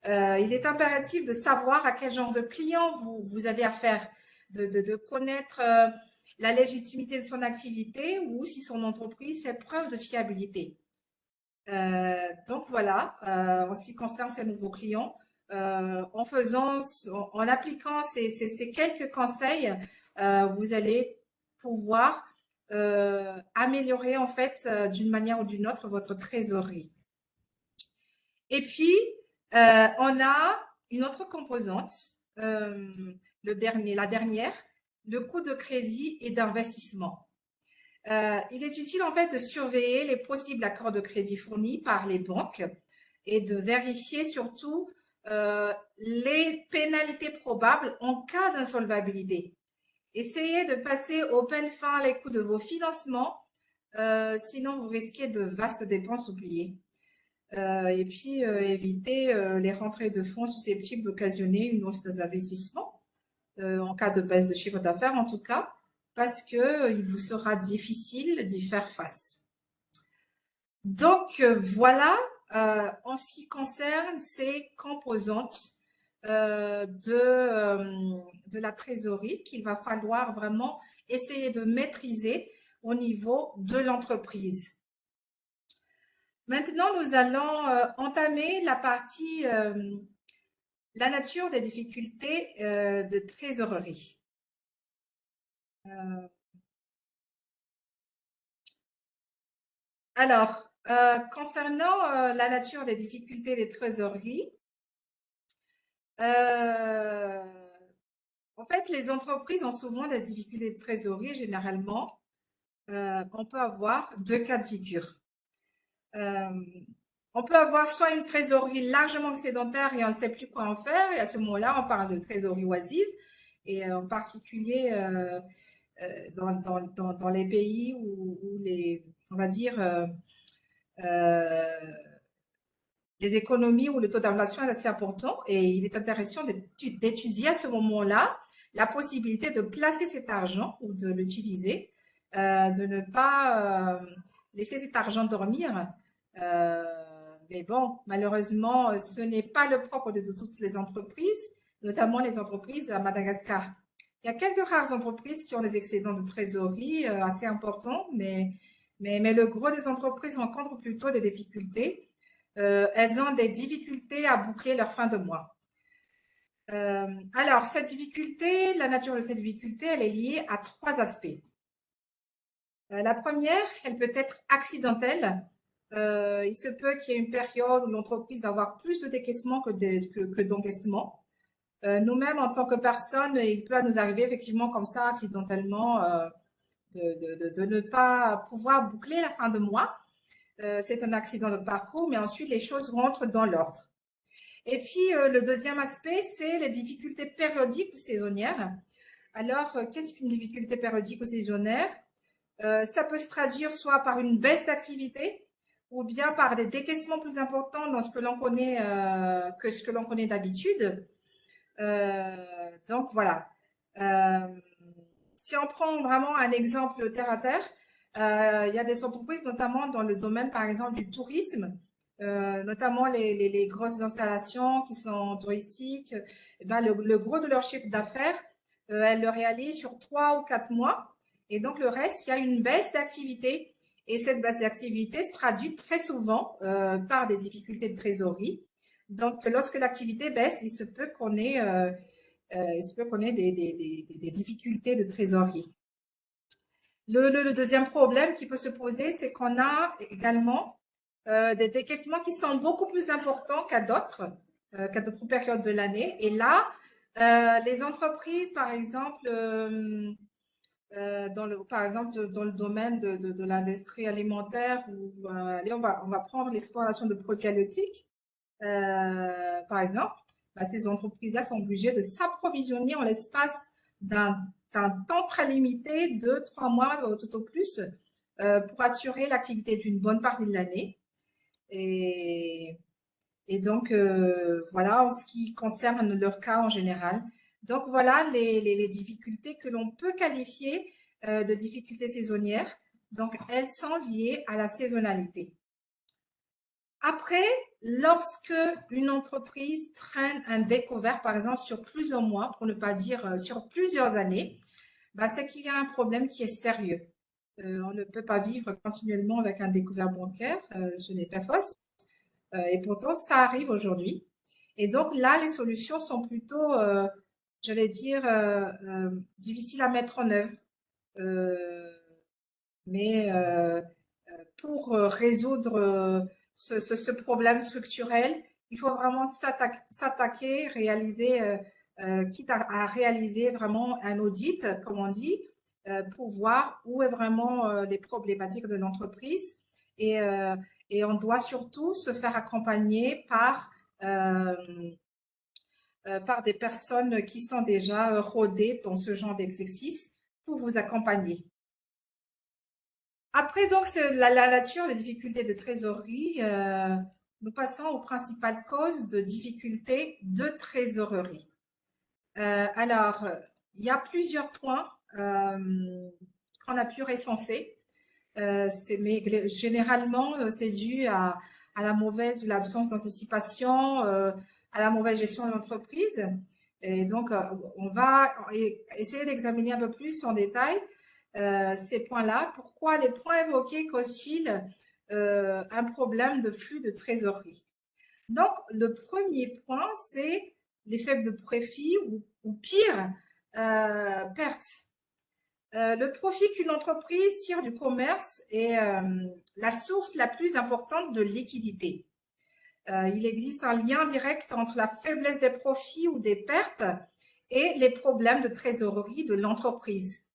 Il est impératif de savoir à quel genre de client vous avez affaire, de connaître la légitimité de son activité ou si son entreprise fait preuve de fiabilité. Donc voilà, en ce qui concerne ces nouveaux clients, en appliquant ces quelques conseils, vous allez pouvoir améliorer en fait d'une manière ou d'une autre votre trésorerie. Et puis, on a une autre composante, la dernière, le coût de crédit et d'investissement. Il est utile en fait de surveiller les possibles accords de crédit fournis par les banques et de vérifier surtout les pénalités probables en cas d'insolvabilité. Essayez de passer au peigne fin les coûts de vos financements, sinon vous risquez de vastes dépenses oubliées. Et puis éviter les rentrées de fonds susceptibles d'occasionner une hausse des investissements, en cas de baisse de chiffre d'affaires en tout cas, parce qu'il vous sera difficile d'y faire face. Donc voilà, en ce qui concerne ces composantes de la trésorerie qu'il va falloir vraiment essayer de maîtriser au niveau de l'entreprise. Maintenant, nous allons entamer la partie la nature des difficultés de trésorerie. Alors, concernant la nature des difficultés des trésoreries, en fait, les entreprises ont souvent des difficultés de trésorerie. Généralement, on peut avoir deux cas de figure. On peut avoir soit une trésorerie largement excédentaire et on ne sait plus quoi en faire. Et à ce moment-là, on parle de trésorerie oisive. Et en particulier dans les pays où on va dire, des économies où le taux d'inflation est assez important. Et il est intéressant d'étudier à ce moment-là la possibilité de placer cet argent ou de l'utiliser, de ne pas laisser cet argent dormir. Mais bon, malheureusement, ce n'est pas le propre de toutes les entreprises, notamment les entreprises à Madagascar. Il y a quelques rares entreprises qui ont des excédents de trésorerie assez importants, mais le gros des entreprises rencontrent plutôt des difficultés. Elles ont des difficultés à boucler leur fin de mois. Alors, cette difficulté, la nature de cette difficulté, elle est liée à trois aspects. La première, elle peut être accidentelle. Il se peut qu'il y ait une période où l'entreprise va avoir plus de décaissements que d'encaissements. Nous-mêmes, en tant que personne, il peut nous arriver effectivement comme ça, accidentellement, de ne pas pouvoir boucler la fin de mois. C'est un accident de parcours, mais ensuite les choses rentrent dans l'ordre. Et puis, le deuxième aspect, c'est les difficultés périodiques ou saisonnières. Alors, qu'est-ce qu'une difficulté périodique ou saisonnière? Ça peut se traduire soit par une baisse d'activité ou bien par des décaissements plus importants dans ce que l'on connaît que ce que l'on connaît d'habitude. Donc voilà. si on prend vraiment un exemple terre à terre, il y a des entreprises, notamment dans le domaine, par exemple, du tourisme, notamment les grosses installations qui sont touristiques. Eh ben, le gros de leur chiffre d'affaires, elles le réalisent sur 3 ou 4 mois. Et donc, le reste, il y a une baisse d'activité. Et cette baisse d'activité se traduit très souvent par des difficultés de trésorerie. Donc, lorsque l'activité baisse, il se peut qu'on ait, des difficultés de trésorerie. Le deuxième problème qui peut se poser, c'est qu'on a également des décaissements qui sont beaucoup plus importants qu'à d'autres périodes de l'année. Et là, les entreprises, par exemple, par exemple dans le domaine de l'industrie alimentaire, allez, on va prendre l'exploitation de produits halieutiques, par exemple, bah, ces entreprises-là sont obligées de s'approvisionner en l'espace d'un temps très limité, 2, 3 mois tout au plus, pour assurer l'activité d'une bonne partie de l'année. Et donc, voilà, en ce qui concerne leur cas en général. Donc, voilà les difficultés que l'on peut qualifier de difficultés saisonnières. Donc, elles sont liées à la saisonnalité. Après, lorsque une entreprise traîne un découvert, par exemple, sur plusieurs mois, pour ne pas dire sur plusieurs années, bah, c'est qu'il y a un problème qui est sérieux. On ne peut pas vivre continuellement avec un découvert bancaire, ce n'est pas fausse. Et pourtant, ça arrive aujourd'hui. Et donc là, les solutions sont plutôt, j'allais dire, difficiles à mettre en œuvre. Mais pour résoudre ce problème structurel, il faut vraiment s'attaquer, quitte à réaliser vraiment un audit, comme on dit, pour voir où est vraiment les problématiques de l'entreprise. Et, euh, et on doit surtout se faire accompagner euh, par des personnes qui sont déjà rodées dans ce genre d'exercice pour vous accompagner. Après, donc, c'est la nature des difficultés de trésorerie. Nous passons aux principales causes de difficultés de trésorerie. Alors, il y a plusieurs points qu'on a pu recenser. Mais généralement, c'est dû à la mauvaise ou l'absence d'anticipation, à la mauvaise gestion de l'entreprise. Et donc, on va essayer d'examiner un peu plus en détail ces points-là. Pourquoi les points évoqués causent-ils un problème de flux de trésorerie? Donc, le premier point, c'est les faibles profits ou pire, pertes. Le profit qu'une entreprise tire du commerce est la source la plus importante de liquidité. Il existe un lien direct entre la faiblesse des profits ou des pertes et les problèmes de trésorerie de l'entreprise.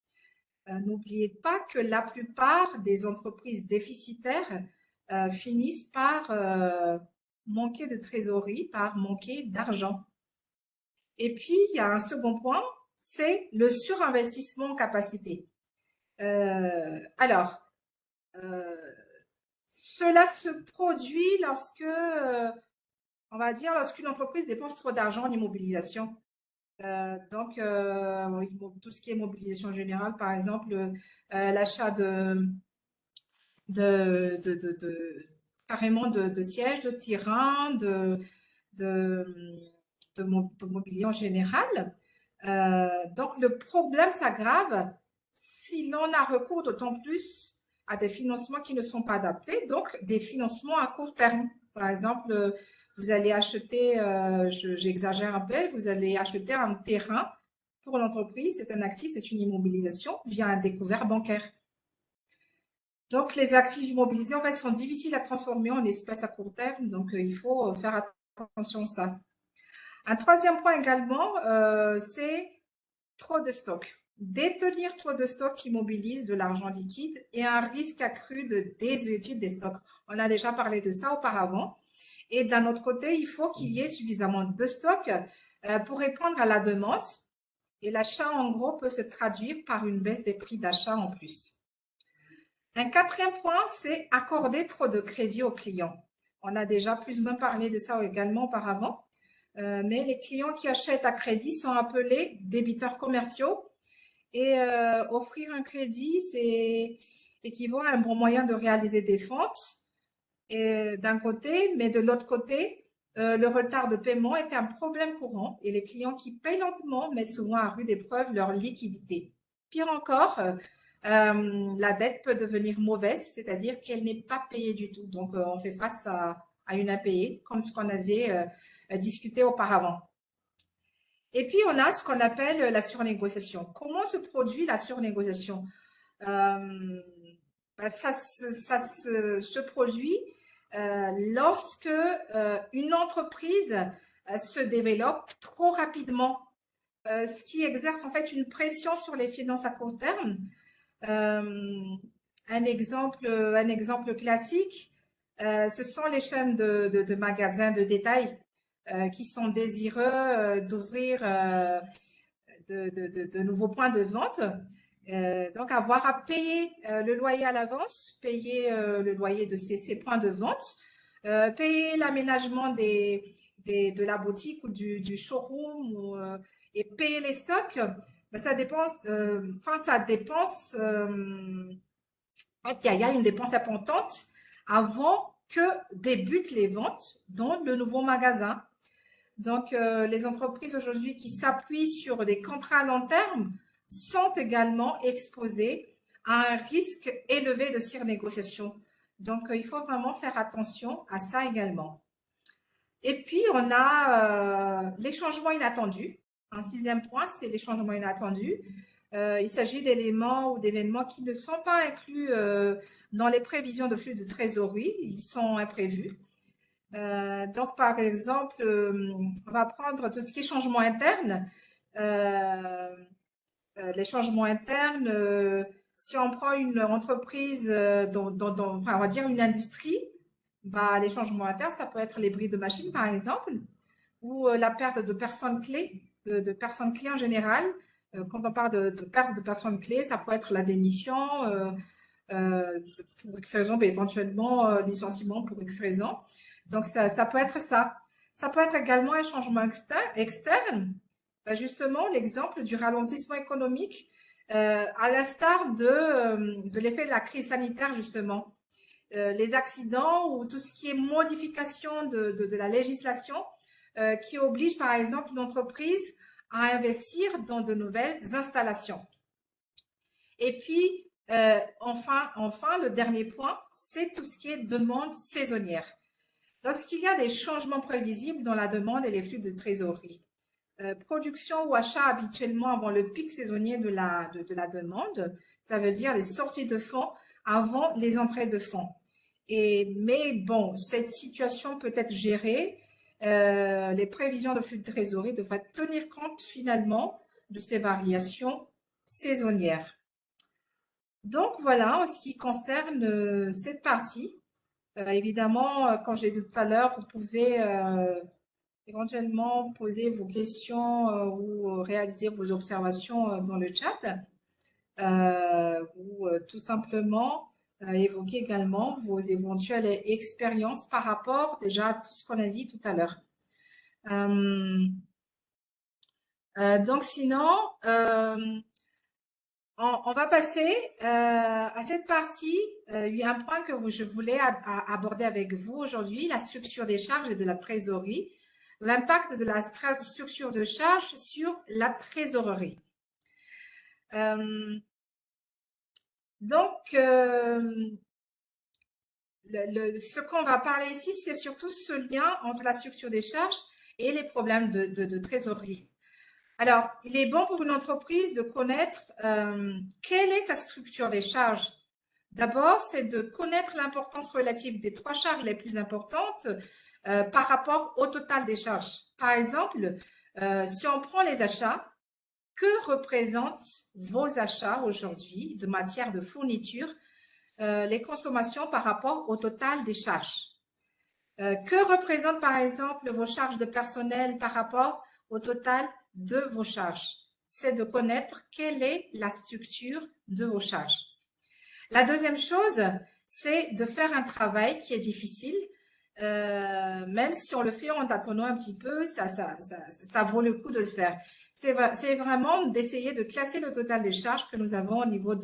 N'oubliez pas que la plupart des entreprises déficitaires finissent par manquer de trésorerie, par manquer d'argent. Et puis, il y a un second point, c'est le surinvestissement en capacité. Alors, cela se produit on va dire, lorsqu'une entreprise dépense trop d'argent en immobilisation. Donc, tout ce qui est mobilisation générale, par exemple, l'achat carrément de sièges, de terrains, de, de mobilier en général. Donc, le problème s'aggrave si l'on a recours d'autant plus à des financements qui ne sont pas adaptés, donc des financements à court terme. Par exemple, vous allez acheter, j'exagère un peu, vous allez acheter un terrain pour l'entreprise, c'est un actif, c'est une immobilisation via un découvert bancaire. Donc, les actifs immobilisés, en fait, sont difficiles à transformer en espèces à court terme, donc il faut faire attention à ça. Un troisième point également, c'est trop de stock. Détenir trop de stock qui mobilise de l'argent liquide et un risque accru de désuétude des stocks. On a déjà parlé de ça auparavant. Et d'un autre côté, il faut qu'il y ait suffisamment de stock pour répondre à la demande. Et l'achat, en gros, peut se traduire par une baisse des prix d'achat en plus. Un quatrième point, c'est accorder trop de crédit aux clients. On a déjà plus ou moins parlé de ça également auparavant. Mais les clients qui achètent à crédit sont appelés débiteurs commerciaux Et offrir un crédit, c'est équivaut à un bon moyen de réaliser des ventes et d'un côté, mais de l'autre côté, le retard de paiement est un problème courant et les clients qui payent lentement mettent souvent à rude épreuve leur liquidité. Pire encore, la dette peut devenir mauvaise, c'est-à-dire qu'elle n'est pas payée du tout. Donc, on fait face à une impayée, comme ce qu'on avait discuté auparavant. Et puis, on a ce qu'on appelle la surnégociation. Comment se produit la surnégociation? Ça se produit lorsque une entreprise se développe trop rapidement, ce qui exerce en fait une pression sur les finances à court terme. Un exemple classique, ce sont les chaînes de magasins de détail qui sont désireux d'ouvrir de nouveaux points de vente. Donc, avoir à payer le loyer à l'avance, payer le loyer de ces points de vente, payer l'aménagement de la boutique ou du showroom et payer les stocks, ben, ça dépense, ça dépense, il y a une dépense importante avant que débutent les ventes dans le nouveau magasin. Donc, les entreprises aujourd'hui qui s'appuient sur des contrats à long terme sont également exposées à un risque élevé de surnégociation. Donc, il faut vraiment faire attention à ça également. Et puis, on a les changements inattendus. Un sixième point, c'est les changements inattendus. Il s'agit d'éléments ou d'événements qui ne sont pas inclus dans les prévisions de flux de trésorerie. Ils sont imprévus. Donc, par exemple, on va prendre tout ce qui est changement interne. Les changements internes, si on prend une entreprise, enfin, on va dire une industrie, bah, les changements internes, ça peut être les bris de machines, par exemple, ou la perte de personnes clés, de personnes clés en général. Quand on parle de perte de personnes clés, ça peut être la démission pour X raison, mais éventuellement licenciement pour X raison. Donc, ça peut être ça. Ça peut être également un changement externe. Ben, justement, l'exemple du ralentissement économique, à l'instar de l'effet de la crise sanitaire, justement. Les accidents ou tout ce qui est modification de la législation qui oblige, par exemple, une entreprise à investir dans de nouvelles installations. Et puis, enfin, le dernier point, c'est tout ce qui est demande saisonnière. Lorsqu'il y a des changements prévisibles dans la demande et les flux de trésorerie, production ou achat habituellement avant le pic saisonnier de la demande, ça veut dire les sorties de fonds avant les entrées de fonds. Mais bon, cette situation peut être gérée. Les prévisions de flux de trésorerie devraient tenir compte finalement de ces variations saisonnières. Donc voilà, en ce qui concerne cette partie. Évidemment, comme j'ai dit tout à l'heure, vous pouvez éventuellement poser vos questions ou réaliser vos observations dans le chat ou tout simplement évoquer également vos éventuelles expériences par rapport déjà à tout ce qu'on a dit tout à l'heure. Donc sinon, on va passer à cette partie. Il y a un point que je voulais aborder avec vous aujourd'hui, la structure des charges et de la trésorerie, l'impact de la structure de charges sur la trésorerie. Donc, ce qu'on va parler ici, c'est surtout ce lien entre la structure des charges et les problèmes de trésorerie. Alors, il est bon pour une entreprise de connaître quelle est sa structure des charges. D'abord, c'est de connaître l'importance relative des trois charges les plus importantes par rapport au total des charges. Par exemple, si on prend les achats, que représentent vos achats aujourd'hui de matière de fourniture, les consommations par rapport au total des charges? Que représentent par exemple vos charges de personnel par rapport au total de vos charges? C'est de connaître quelle est la structure de vos charges. La deuxième chose, c'est de faire un travail qui est difficile, même si on le fait en tâtonnant un petit peu, ça vaut le coup de le faire. C'est vraiment d'essayer de classer le total des charges que nous avons au niveau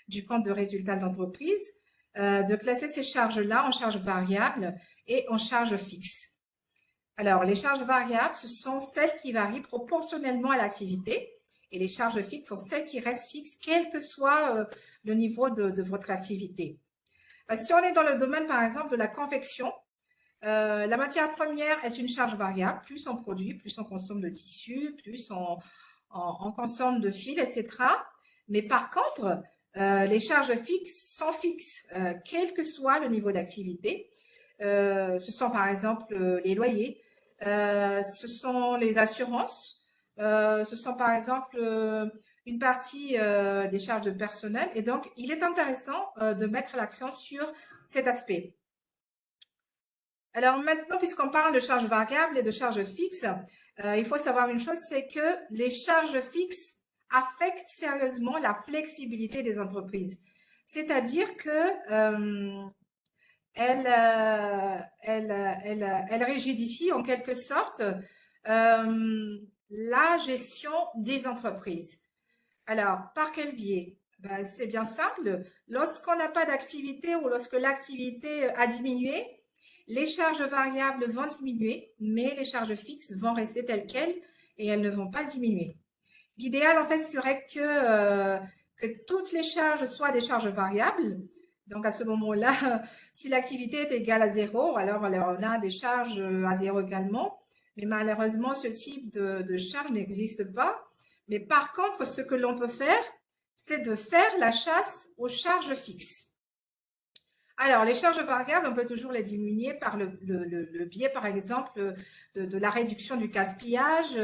du compte de résultat d'entreprise, de classer ces charges-là en charges variables et en charges fixes. Alors, les charges variables, ce sont celles qui varient proportionnellement à l'activité et les charges fixes sont celles qui restent fixes, quel que soit le niveau de votre activité. Si on est dans le domaine, par exemple, de la confection, la matière première est une charge variable. Plus on produit, plus on consomme de tissu, plus on consomme de fils, etc. Mais par contre, les charges fixes sont fixes, quel que soit le niveau d'activité. Ce sont par exemple les loyers, ce sont les assurances, ce sont par exemple une partie des charges de personnel. Et donc, il est intéressant de mettre l'accent sur cet aspect. Alors maintenant, puisqu'on parle de charges variables et de charges fixes, il faut savoir une chose, c'est que les charges fixes affectent sérieusement la flexibilité des entreprises. C'est-à-dire que elle rigidifie en quelque sorte la gestion des entreprises. Alors, par quel biais? Ben, c'est bien simple. Lorsqu'on n'a pas d'activité ou lorsque l'activité a diminué, les charges variables vont diminuer, mais les charges fixes vont rester telles quelles et elles ne vont pas diminuer. L'idéal, en fait, serait que toutes les charges soient des charges variables. Donc, à ce moment-là, si l'activité est égale à zéro, alors on a des charges à zéro également. Mais malheureusement, ce type de charge n'existe pas. Mais par contre, ce que l'on peut faire, c'est de faire la chasse aux charges fixes. Alors, les charges variables, on peut toujours les diminuer par le biais, par exemple, de la réduction du gaspillage.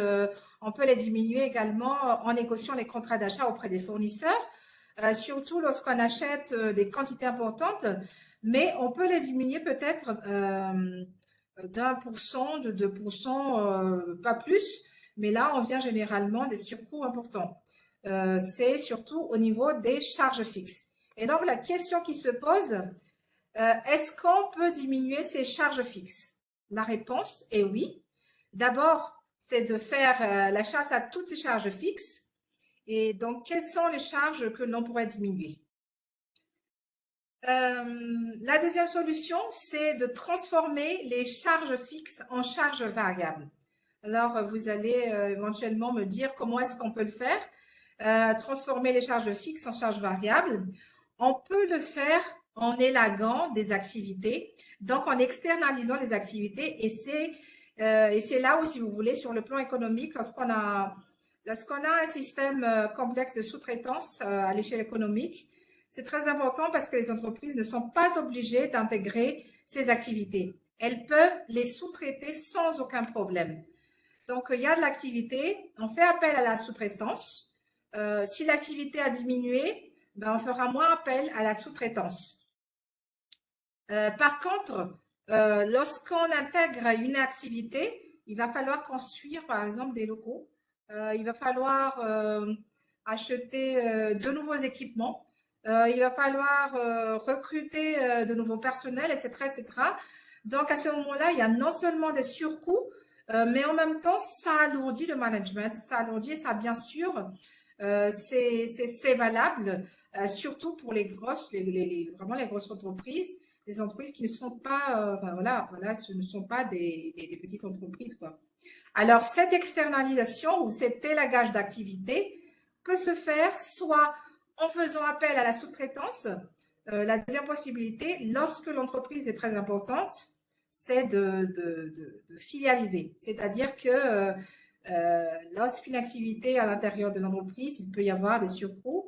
On peut les diminuer également en négociant les contrats d'achat auprès des fournisseurs, surtout lorsqu'on achète des quantités importantes. Mais on peut les diminuer peut-être d'1%, de 2%, pas plus. Mais là, on vient généralement des surcoûts importants. C'est surtout au niveau des charges fixes. Et donc, la question qui se pose, est-ce qu'on peut diminuer ces charges fixes? La réponse est oui. D'abord, c'est de faire la chasse à toutes les charges fixes. Et donc, quelles sont les charges que l'on pourrait diminuer? La deuxième solution, c'est de transformer les charges fixes en charges variables. Alors, vous allez éventuellement me dire comment est-ce qu'on peut le faire. Transformer les charges fixes en charges variables. On peut le faire en élaguant des activités, donc en externalisant les activités. Et c'est là où, si vous voulez, sur le plan économique, lorsqu'on a un système complexe de sous-traitance à l'échelle économique, c'est très important parce que les entreprises ne sont pas obligées d'intégrer ces activités. Elles peuvent les sous-traiter sans aucun problème. Donc, il y a de l'activité, on fait appel à la sous-traitance. Si l'activité a diminué, ben, on fera moins appel à la sous-traitance. Par contre, lorsqu'on intègre une activité, il va falloir construire, par exemple, des locaux. Il va falloir acheter de nouveaux équipements. Il va falloir recruter de nouveaux personnels, etc., etc. Donc, à ce moment-là, il y a non seulement des surcoûts, mais en même temps, ça alourdit le management, ça alourdit, ça, bien sûr, c'est valable, surtout pour les grosses, vraiment les grosses entreprises, des entreprises qui ne sont pas, enfin, voilà, ce ne sont pas des petites entreprises, quoi. Alors, cette externalisation ou cet élagage d'activité peut se faire soit en faisant appel à la sous-traitance. La deuxième possibilité, lorsque l'entreprise est très importante, c'est de filialiser. C'est-à-dire que lorsqu'une activité à l'intérieur de l'entreprise, il peut y avoir des surcoûts.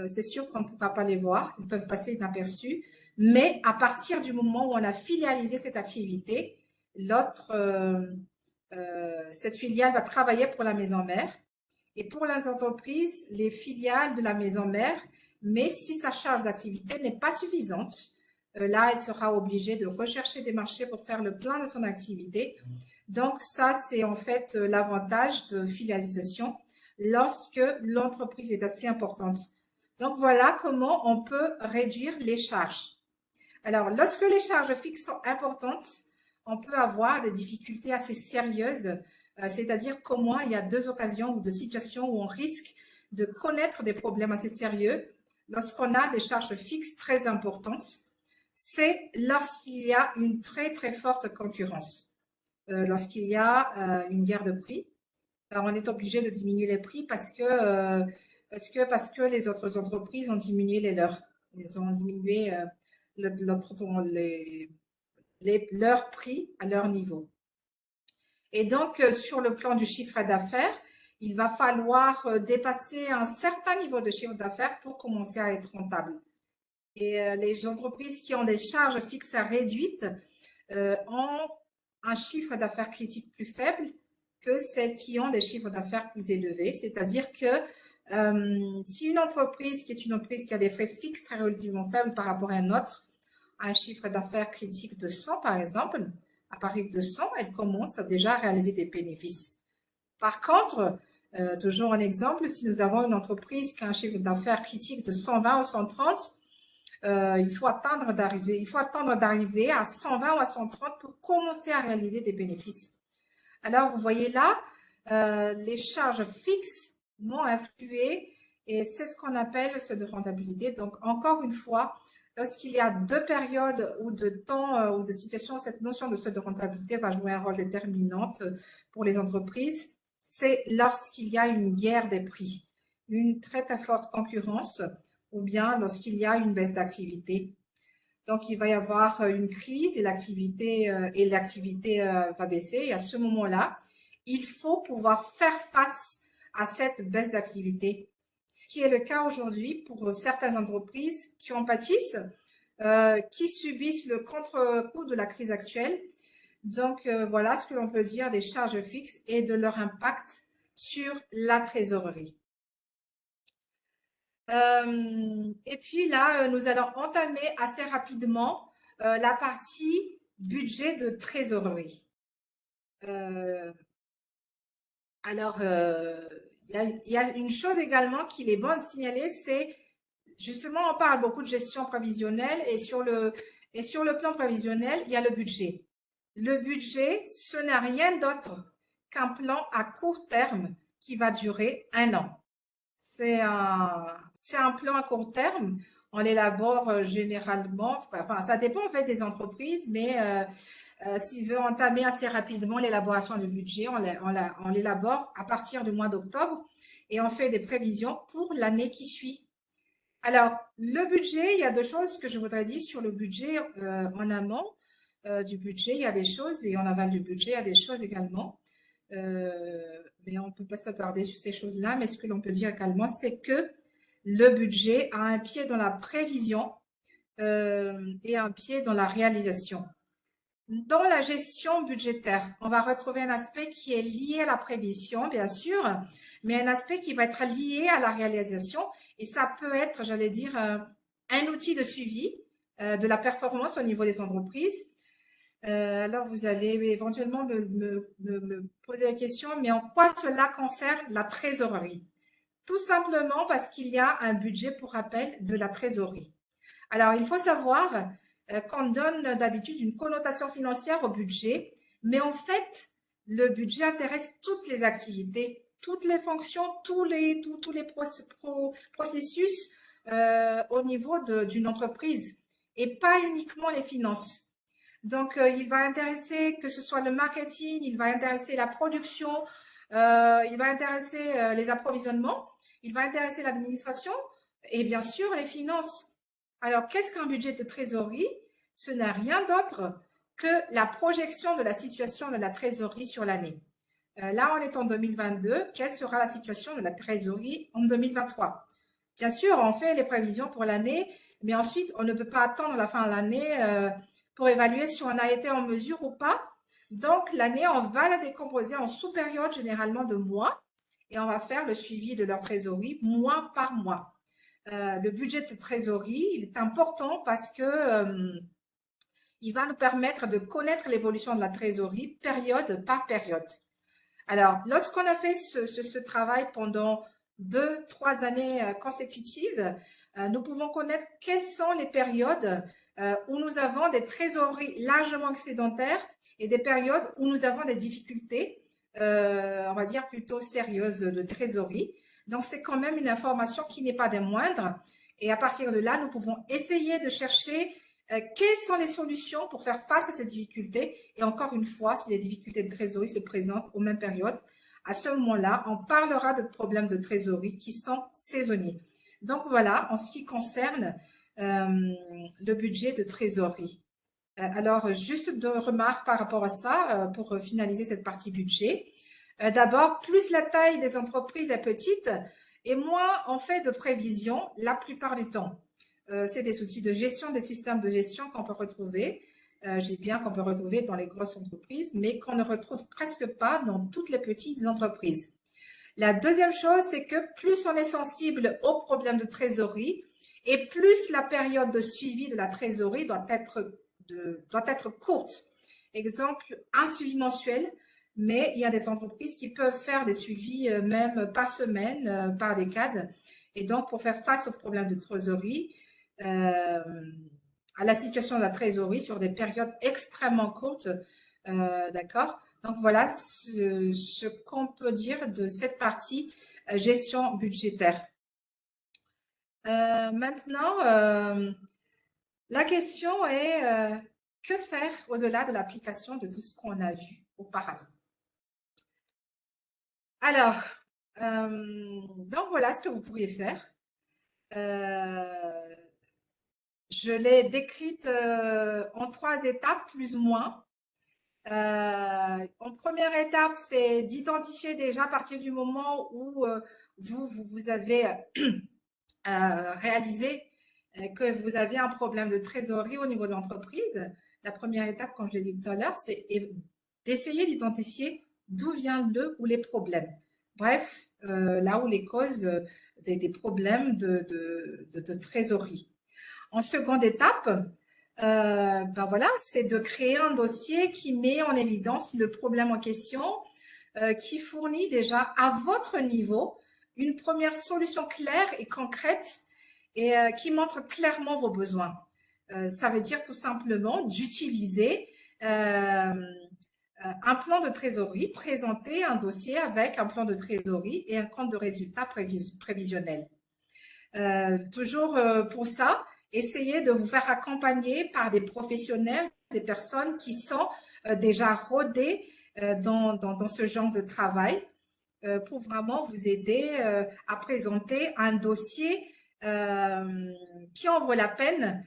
C'est sûr qu'on ne pourra pas les voir, ils peuvent passer inaperçus. Mais à partir du moment où on a filialisé cette activité, cette filiale va travailler pour la maison mère. Et pour les entreprises, les filiales de la maison mère, mais si sa charge d'activité n'est pas suffisante, là, elle sera obligée de rechercher des marchés pour faire le plein de son activité. Donc, ça, c'est en fait l'avantage de filialisation lorsque l'entreprise est assez importante. Donc, voilà comment on peut réduire les charges. Alors, lorsque les charges fixes sont importantes, on peut avoir des difficultés assez sérieuses, c'est-à-dire qu'au moins il y a deux occasions ou deux situations où on risque de connaître des problèmes assez sérieux lorsqu'on a des charges fixes très importantes. C'est lorsqu'il y a une très très forte concurrence, lorsqu'il y a une guerre de prix. Alors, on est obligé de diminuer les prix parce que les autres entreprises ont diminué les leurs. Ils ont diminué leurs prix à leur niveau. Et donc, sur le plan du chiffre d'affaires, il va falloir dépasser un certain niveau de chiffre d'affaires pour commencer à être rentable. Et les entreprises qui ont des charges fixes réduites ont un chiffre d'affaires critique plus faible que celles qui ont des chiffres d'affaires plus élevés. C'est-à-dire que si une entreprise qui est une entreprise qui a des frais fixes très relativement faibles par rapport à une autre, a un chiffre d'affaires critique de 100 par exemple, à partir de 100, elle commence déjà à réaliser des bénéfices. Par contre, toujours un exemple, si nous avons une entreprise qui a un chiffre d'affaires critique de 120 ou 130, il faut attendre d'arriver à 120 ou à 130 pour commencer à réaliser des bénéfices. Alors, vous voyez là, les charges fixes vont influer et c'est ce qu'on appelle le seuil de rentabilité. Donc, encore une fois, lorsqu'il y a deux périodes ou de temps ou de situations, cette notion de seuil de rentabilité va jouer un rôle déterminant pour les entreprises. C'est lorsqu'il y a une guerre des prix, une très très forte concurrence ou bien lorsqu'il y a une baisse d'activité. Donc, il va y avoir une crise et l'activité va baisser. Et à ce moment-là, il faut pouvoir faire face à cette baisse d'activité. Ce qui est le cas aujourd'hui pour certaines entreprises qui en pâtissent, qui subissent le contre-coup de la crise actuelle. Donc, voilà ce que l'on peut dire des charges fixes et de leur impact sur la trésorerie. Et puis là, nous allons entamer assez rapidement la partie budget de trésorerie. Alors, il y a une chose également qu'il est bon de signaler, c'est justement, on parle beaucoup de gestion prévisionnelle et sur le plan prévisionnel, il y a le budget. Le budget, ce n'est rien d'autre qu'un plan à court terme qui va durer 1 an. C'est un plan à court terme. On l'élabore généralement, enfin, ça dépend en fait des entreprises, mais s'il veut entamer assez rapidement l'élaboration du budget, on l'élabore à partir du mois d'octobre et on fait des prévisions pour l'année qui suit. Alors, le budget, il y a deux choses que je voudrais dire sur le budget en amont du budget. Il y a des choses et en aval du budget, il y a des choses également. Mais on ne peut pas s'attarder sur ces choses-là. Mais ce que l'on peut dire également, c'est que le budget a un pied dans la prévision et un pied dans la réalisation. Dans la gestion budgétaire, on va retrouver un aspect qui est lié à la prévision, bien sûr, mais un aspect qui va être lié à la réalisation. Et ça peut être, j'allais dire, un outil de suivi de la performance au niveau des entreprises. Alors, vous allez éventuellement me poser la question, mais en quoi cela concerne la trésorerie? Tout simplement parce qu'il y a un budget, pour rappel, de la trésorerie. Alors, il faut savoir qu'on donne d'habitude une connotation financière au budget, mais en fait, le budget intéresse toutes les activités, toutes les fonctions, tous les processus au niveau d'une entreprise et pas uniquement les finances. Donc, il va intéresser que ce soit le marketing, il va intéresser la production, il va intéresser les approvisionnements, il va intéresser l'administration et bien sûr les finances. Alors, qu'est-ce qu'un budget de trésorerie? Ce n'est rien d'autre que la projection de la situation de la trésorerie sur l'année. Là, on est en 2022. Quelle sera la situation de la trésorerie en 2023? Bien sûr, on fait les prévisions pour l'année, mais ensuite, on ne peut pas attendre la fin de l'année pour évaluer si on a été en mesure ou pas. Donc, l'année, on va la décomposer en sous-périodes, généralement de mois, et on va faire le suivi de leur trésorerie mois par mois. Le budget de trésorerie, il est important parce que il va nous permettre de connaître l'évolution de la trésorerie période par période. Alors, lorsqu'on a fait ce travail pendant 2-3 années consécutives, nous pouvons connaître quelles sont les périodes où nous avons des trésoreries largement excédentaires et des périodes où nous avons des difficultés, on va dire plutôt sérieuses de trésorerie. Donc, c'est quand même une information qui n'est pas des moindres. Et à partir de là, nous pouvons essayer de chercher quelles sont les solutions pour faire face à ces difficultés. Et encore une fois, si les difficultés de trésorerie se présentent aux mêmes périodes, à ce moment-là, on parlera de problèmes de trésorerie qui sont saisonniers. Donc voilà, en ce qui concerne le budget de trésorerie. Alors, juste deux remarques par rapport à ça pour finaliser cette partie budget. D'abord, plus la taille des entreprises est petite et moins on fait de prévisions la plupart du temps. C'est des outils de gestion, des systèmes de gestion qu'on peut retrouver. J'ai bien qu'on peut retrouver dans les grosses entreprises, mais qu'on ne retrouve presque pas dans toutes les petites entreprises. La deuxième chose, c'est que plus on est sensible aux problèmes de trésorerie et plus la période de suivi de la trésorerie doit être courte. Exemple, un suivi mensuel, mais il y a des entreprises qui peuvent faire des suivis même par semaine, par décade. Et donc, pour faire face aux problèmes de trésorerie, à la situation de la trésorerie sur des périodes extrêmement courtes, d'accord? Donc, voilà ce qu'on peut dire de cette partie gestion budgétaire. Maintenant, la question est que faire au-delà de l'application de tout ce qu'on a vu auparavant? Alors, donc voilà ce que vous pourriez faire. Je l'ai décrite en 3 étapes, plus ou moins. En première étape, c'est d'identifier déjà à partir du moment où vous avez réalisé que vous avez un problème de trésorerie au niveau de l'entreprise. La première étape, comme je l'ai dit tout à l'heure, c'est d'essayer d'identifier d'où viennent le ou les problèmes. Bref, là où les causes des problèmes de trésorerie. En seconde étape, ben voilà, c'est de créer un dossier qui met en évidence le problème en question, qui fournit déjà à votre niveau une première solution claire et concrète et qui montre clairement vos besoins. Ça veut dire tout simplement d'utiliser un plan de trésorerie, présenter un dossier avec un plan de trésorerie et un compte de résultat prévisionnel. Toujours pour ça, essayez de vous faire accompagner par des professionnels, des personnes qui sont déjà rodées dans ce genre de travail pour vraiment vous aider à présenter un dossier qui en vaut la peine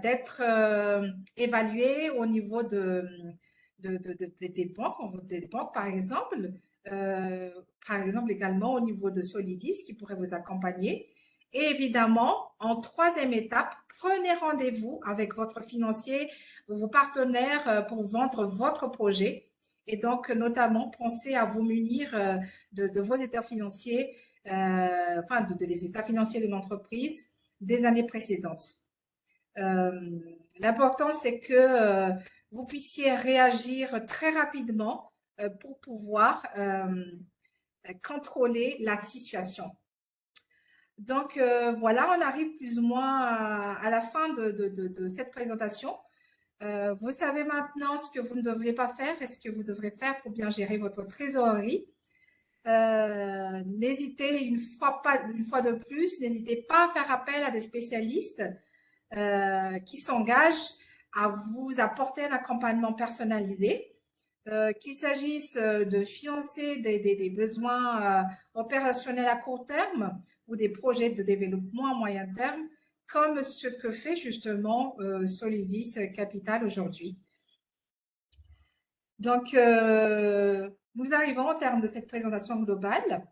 d'être évalué au niveau des banques, par exemple. Par exemple, également au niveau de Solidis qui pourrait vous accompagner. Et évidemment, en troisième étape, prenez rendez-vous avec votre financier, vos partenaires pour vendre votre projet. Et donc, notamment, pensez à vous munir de vos états financiers, enfin, des états financiers de l'entreprise des années précédentes. L'important, c'est que vous puissiez réagir très rapidement pour pouvoir contrôler la situation. Donc, voilà, on arrive plus ou moins à la fin de cette présentation. Vous savez maintenant ce que vous ne devriez pas faire et ce que vous devrez faire pour bien gérer votre trésorerie. N'hésitez une fois de plus, n'hésitez pas à faire appel à des spécialistes qui s'engagent à vous apporter un accompagnement personnalisé. Qu'il s'agisse de financer des besoins opérationnels à court terme ou des projets de développement à moyen terme, comme ce que fait justement Solidis Capital aujourd'hui. Donc, nous arrivons au terme de cette présentation globale.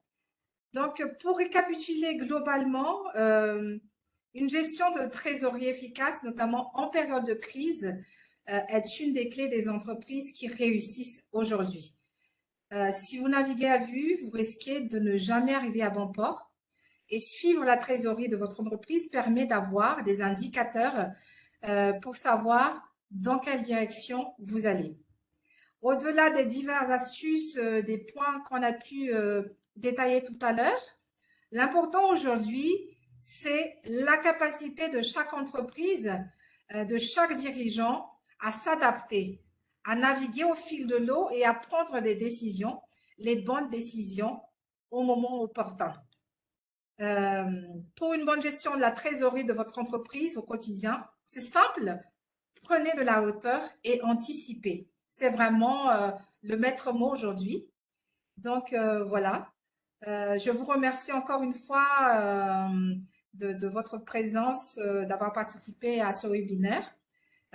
Donc, pour récapituler globalement, une gestion de trésorerie efficace, notamment en période de crise, est une des clés des entreprises qui réussissent aujourd'hui. Si vous naviguez à vue, vous risquez de ne jamais arriver à bon port. Et suivre la trésorerie de votre entreprise permet d'avoir des indicateurs pour savoir dans quelle direction vous allez. Au-delà des diverses astuces, des points qu'on a pu détailler tout à l'heure, l'important aujourd'hui, c'est la capacité de chaque entreprise de chaque dirigeant à s'adapter, à naviguer au fil de l'eau et à prendre des décisions, les bonnes décisions au moment opportun. Euh, pour une bonne gestion de la trésorerie de votre entreprise au quotidien, c'est simple, prenez de la hauteur et anticipez. C'est vraiment le maître mot aujourd'hui. Donc voilà. Je vous remercie encore une fois de votre présence, d'avoir participé à ce webinaire.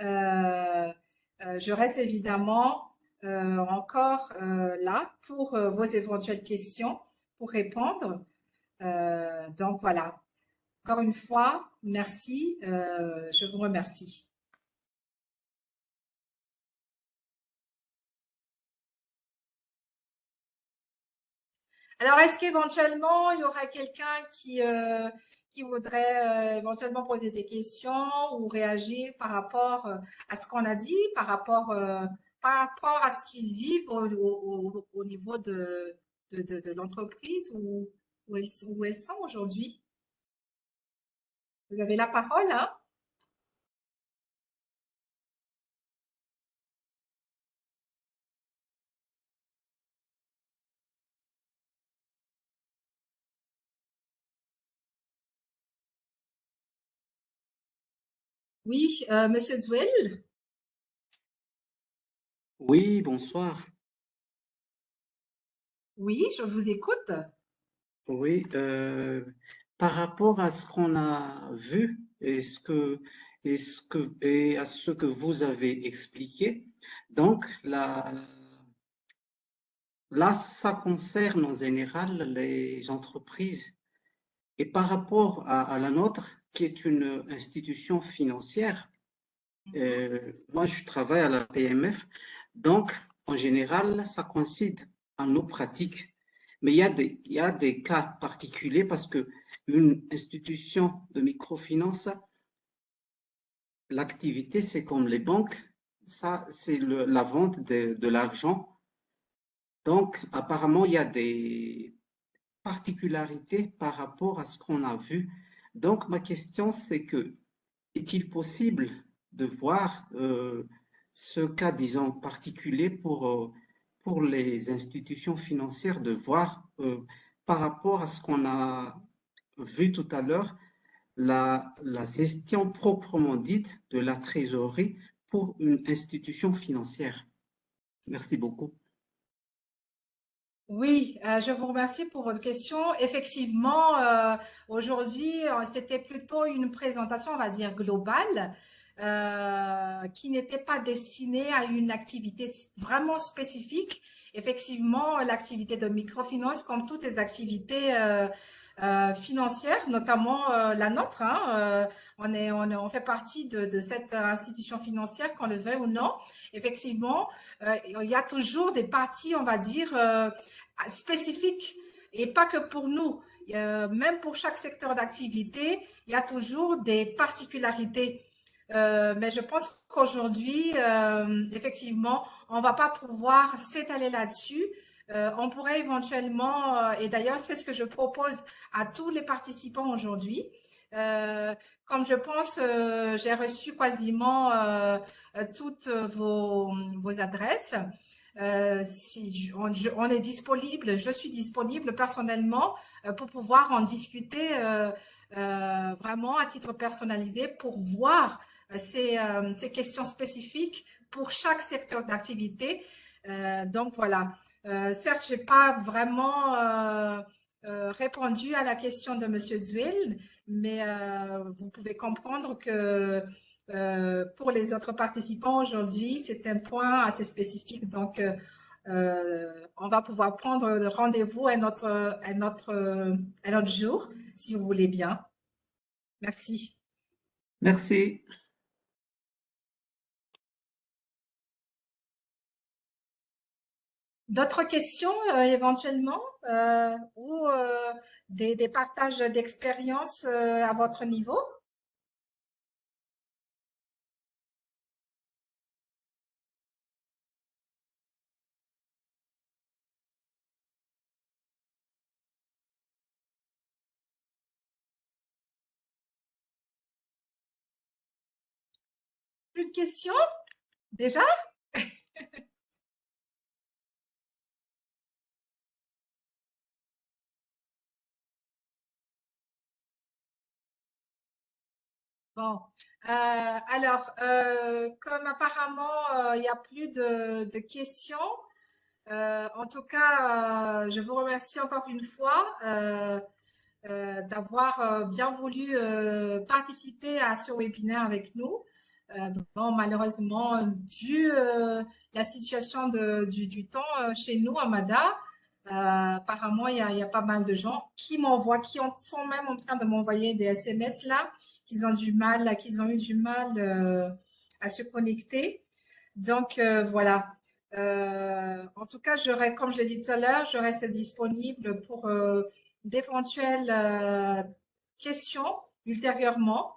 Euh, je reste évidemment encore là pour vos éventuelles questions, pour répondre. Donc voilà. Encore une fois, merci. Je vous remercie. Alors, est-ce qu'éventuellement, il y aura quelqu'un qui voudrait éventuellement poser des questions ou réagir par rapport à ce qu'on a dit, par rapport à ce qu'ils vivent au niveau de l'entreprise où elles sont aujourd'hui? Vous avez la parole, hein? Oui, Monsieur Zwell, Oui, bonsoir. oui, je vous écoute. Oui, par rapport à ce qu'on a vu et à ce que vous avez expliqué, donc là, ça concerne en général les entreprises. Et par rapport à la nôtre, qui est une institution financière, Mhm. moi je travaille à la PMF, donc en général, ça coïncide à nos pratiques. Mais il y a des cas particuliers parce que une institution de microfinance, l'activité, c'est comme les banques, ça, c'est la vente de l'argent. Donc, apparemment, il y a des particularités par rapport à ce qu'on a vu. Donc, ma question, c'est que est-il possible de voir ce cas, disons, particulier pour les institutions financières, de voir par rapport à ce qu'on a vu tout à l'heure, la gestion proprement dite de la trésorerie pour une institution financière? Merci beaucoup. Oui, je vous remercie pour votre question. Effectivement, aujourd'hui, c'était plutôt une présentation, on va dire, globale, qui n'était pas destinée à une activité vraiment spécifique. Effectivement, l'activité de microfinance, comme toutes les activités financières, notamment la nôtre, hein, on fait partie de cette institution financière, qu'on le veuille ou non. Effectivement, il y a toujours des parties, on va dire, spécifique et pas que pour nous. Même pour chaque secteur d'activité, il y a toujours des particularités. Mais je pense qu'aujourd'hui, effectivement, on va pas pouvoir s'étaler là-dessus. On pourrait éventuellement, et d'ailleurs, c'est ce que je propose à tous les participants aujourd'hui. Euh, Comme je pense, j'ai reçu quasiment toutes vos adresses. Si on est disponible, je suis disponible personnellement pour pouvoir en discuter vraiment à titre personnalisé pour voir ces questions spécifiques pour chaque secteur d'activité. Donc voilà. Certes, j'ai pas vraiment répondu à la question de Monsieur Duel, mais vous pouvez comprendre que pour les autres participants aujourd'hui, c'est un point assez spécifique. Donc, on va pouvoir prendre le rendez-vous un autre jour, si vous voulez bien. Merci. Merci. D'autres questions éventuellement ou des partages d'expériences à votre niveau? Plus de questions déjà? Bon, comme apparemment il n'y a plus de questions, en tout cas, je vous remercie encore une fois d'avoir bien voulu participer à ce webinaire avec nous. Bon, malheureusement, vu la situation du temps chez nous à Mada, apparemment, il y a pas mal de gens qui m'envoient, sont même en train de m'envoyer des SMS là, qu'ils ont eu du mal à se connecter. Donc, voilà. En tout cas, comme je l'ai dit tout à l'heure, je reste disponible pour d'éventuelles questions ultérieurement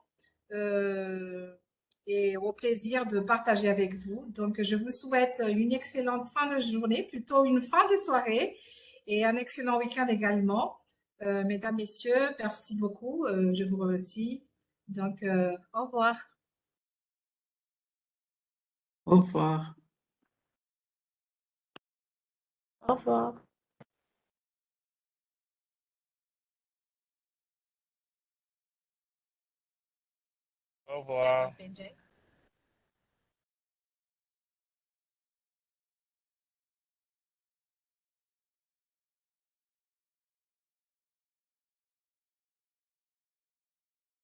euh, et au plaisir de partager avec vous. Donc, je vous souhaite une excellente fin de journée, plutôt une fin de soirée et un excellent week-end également. Mesdames, Messieurs, merci beaucoup. Je vous remercie. Donc, au revoir. Au revoir. Au revoir. Au revoir.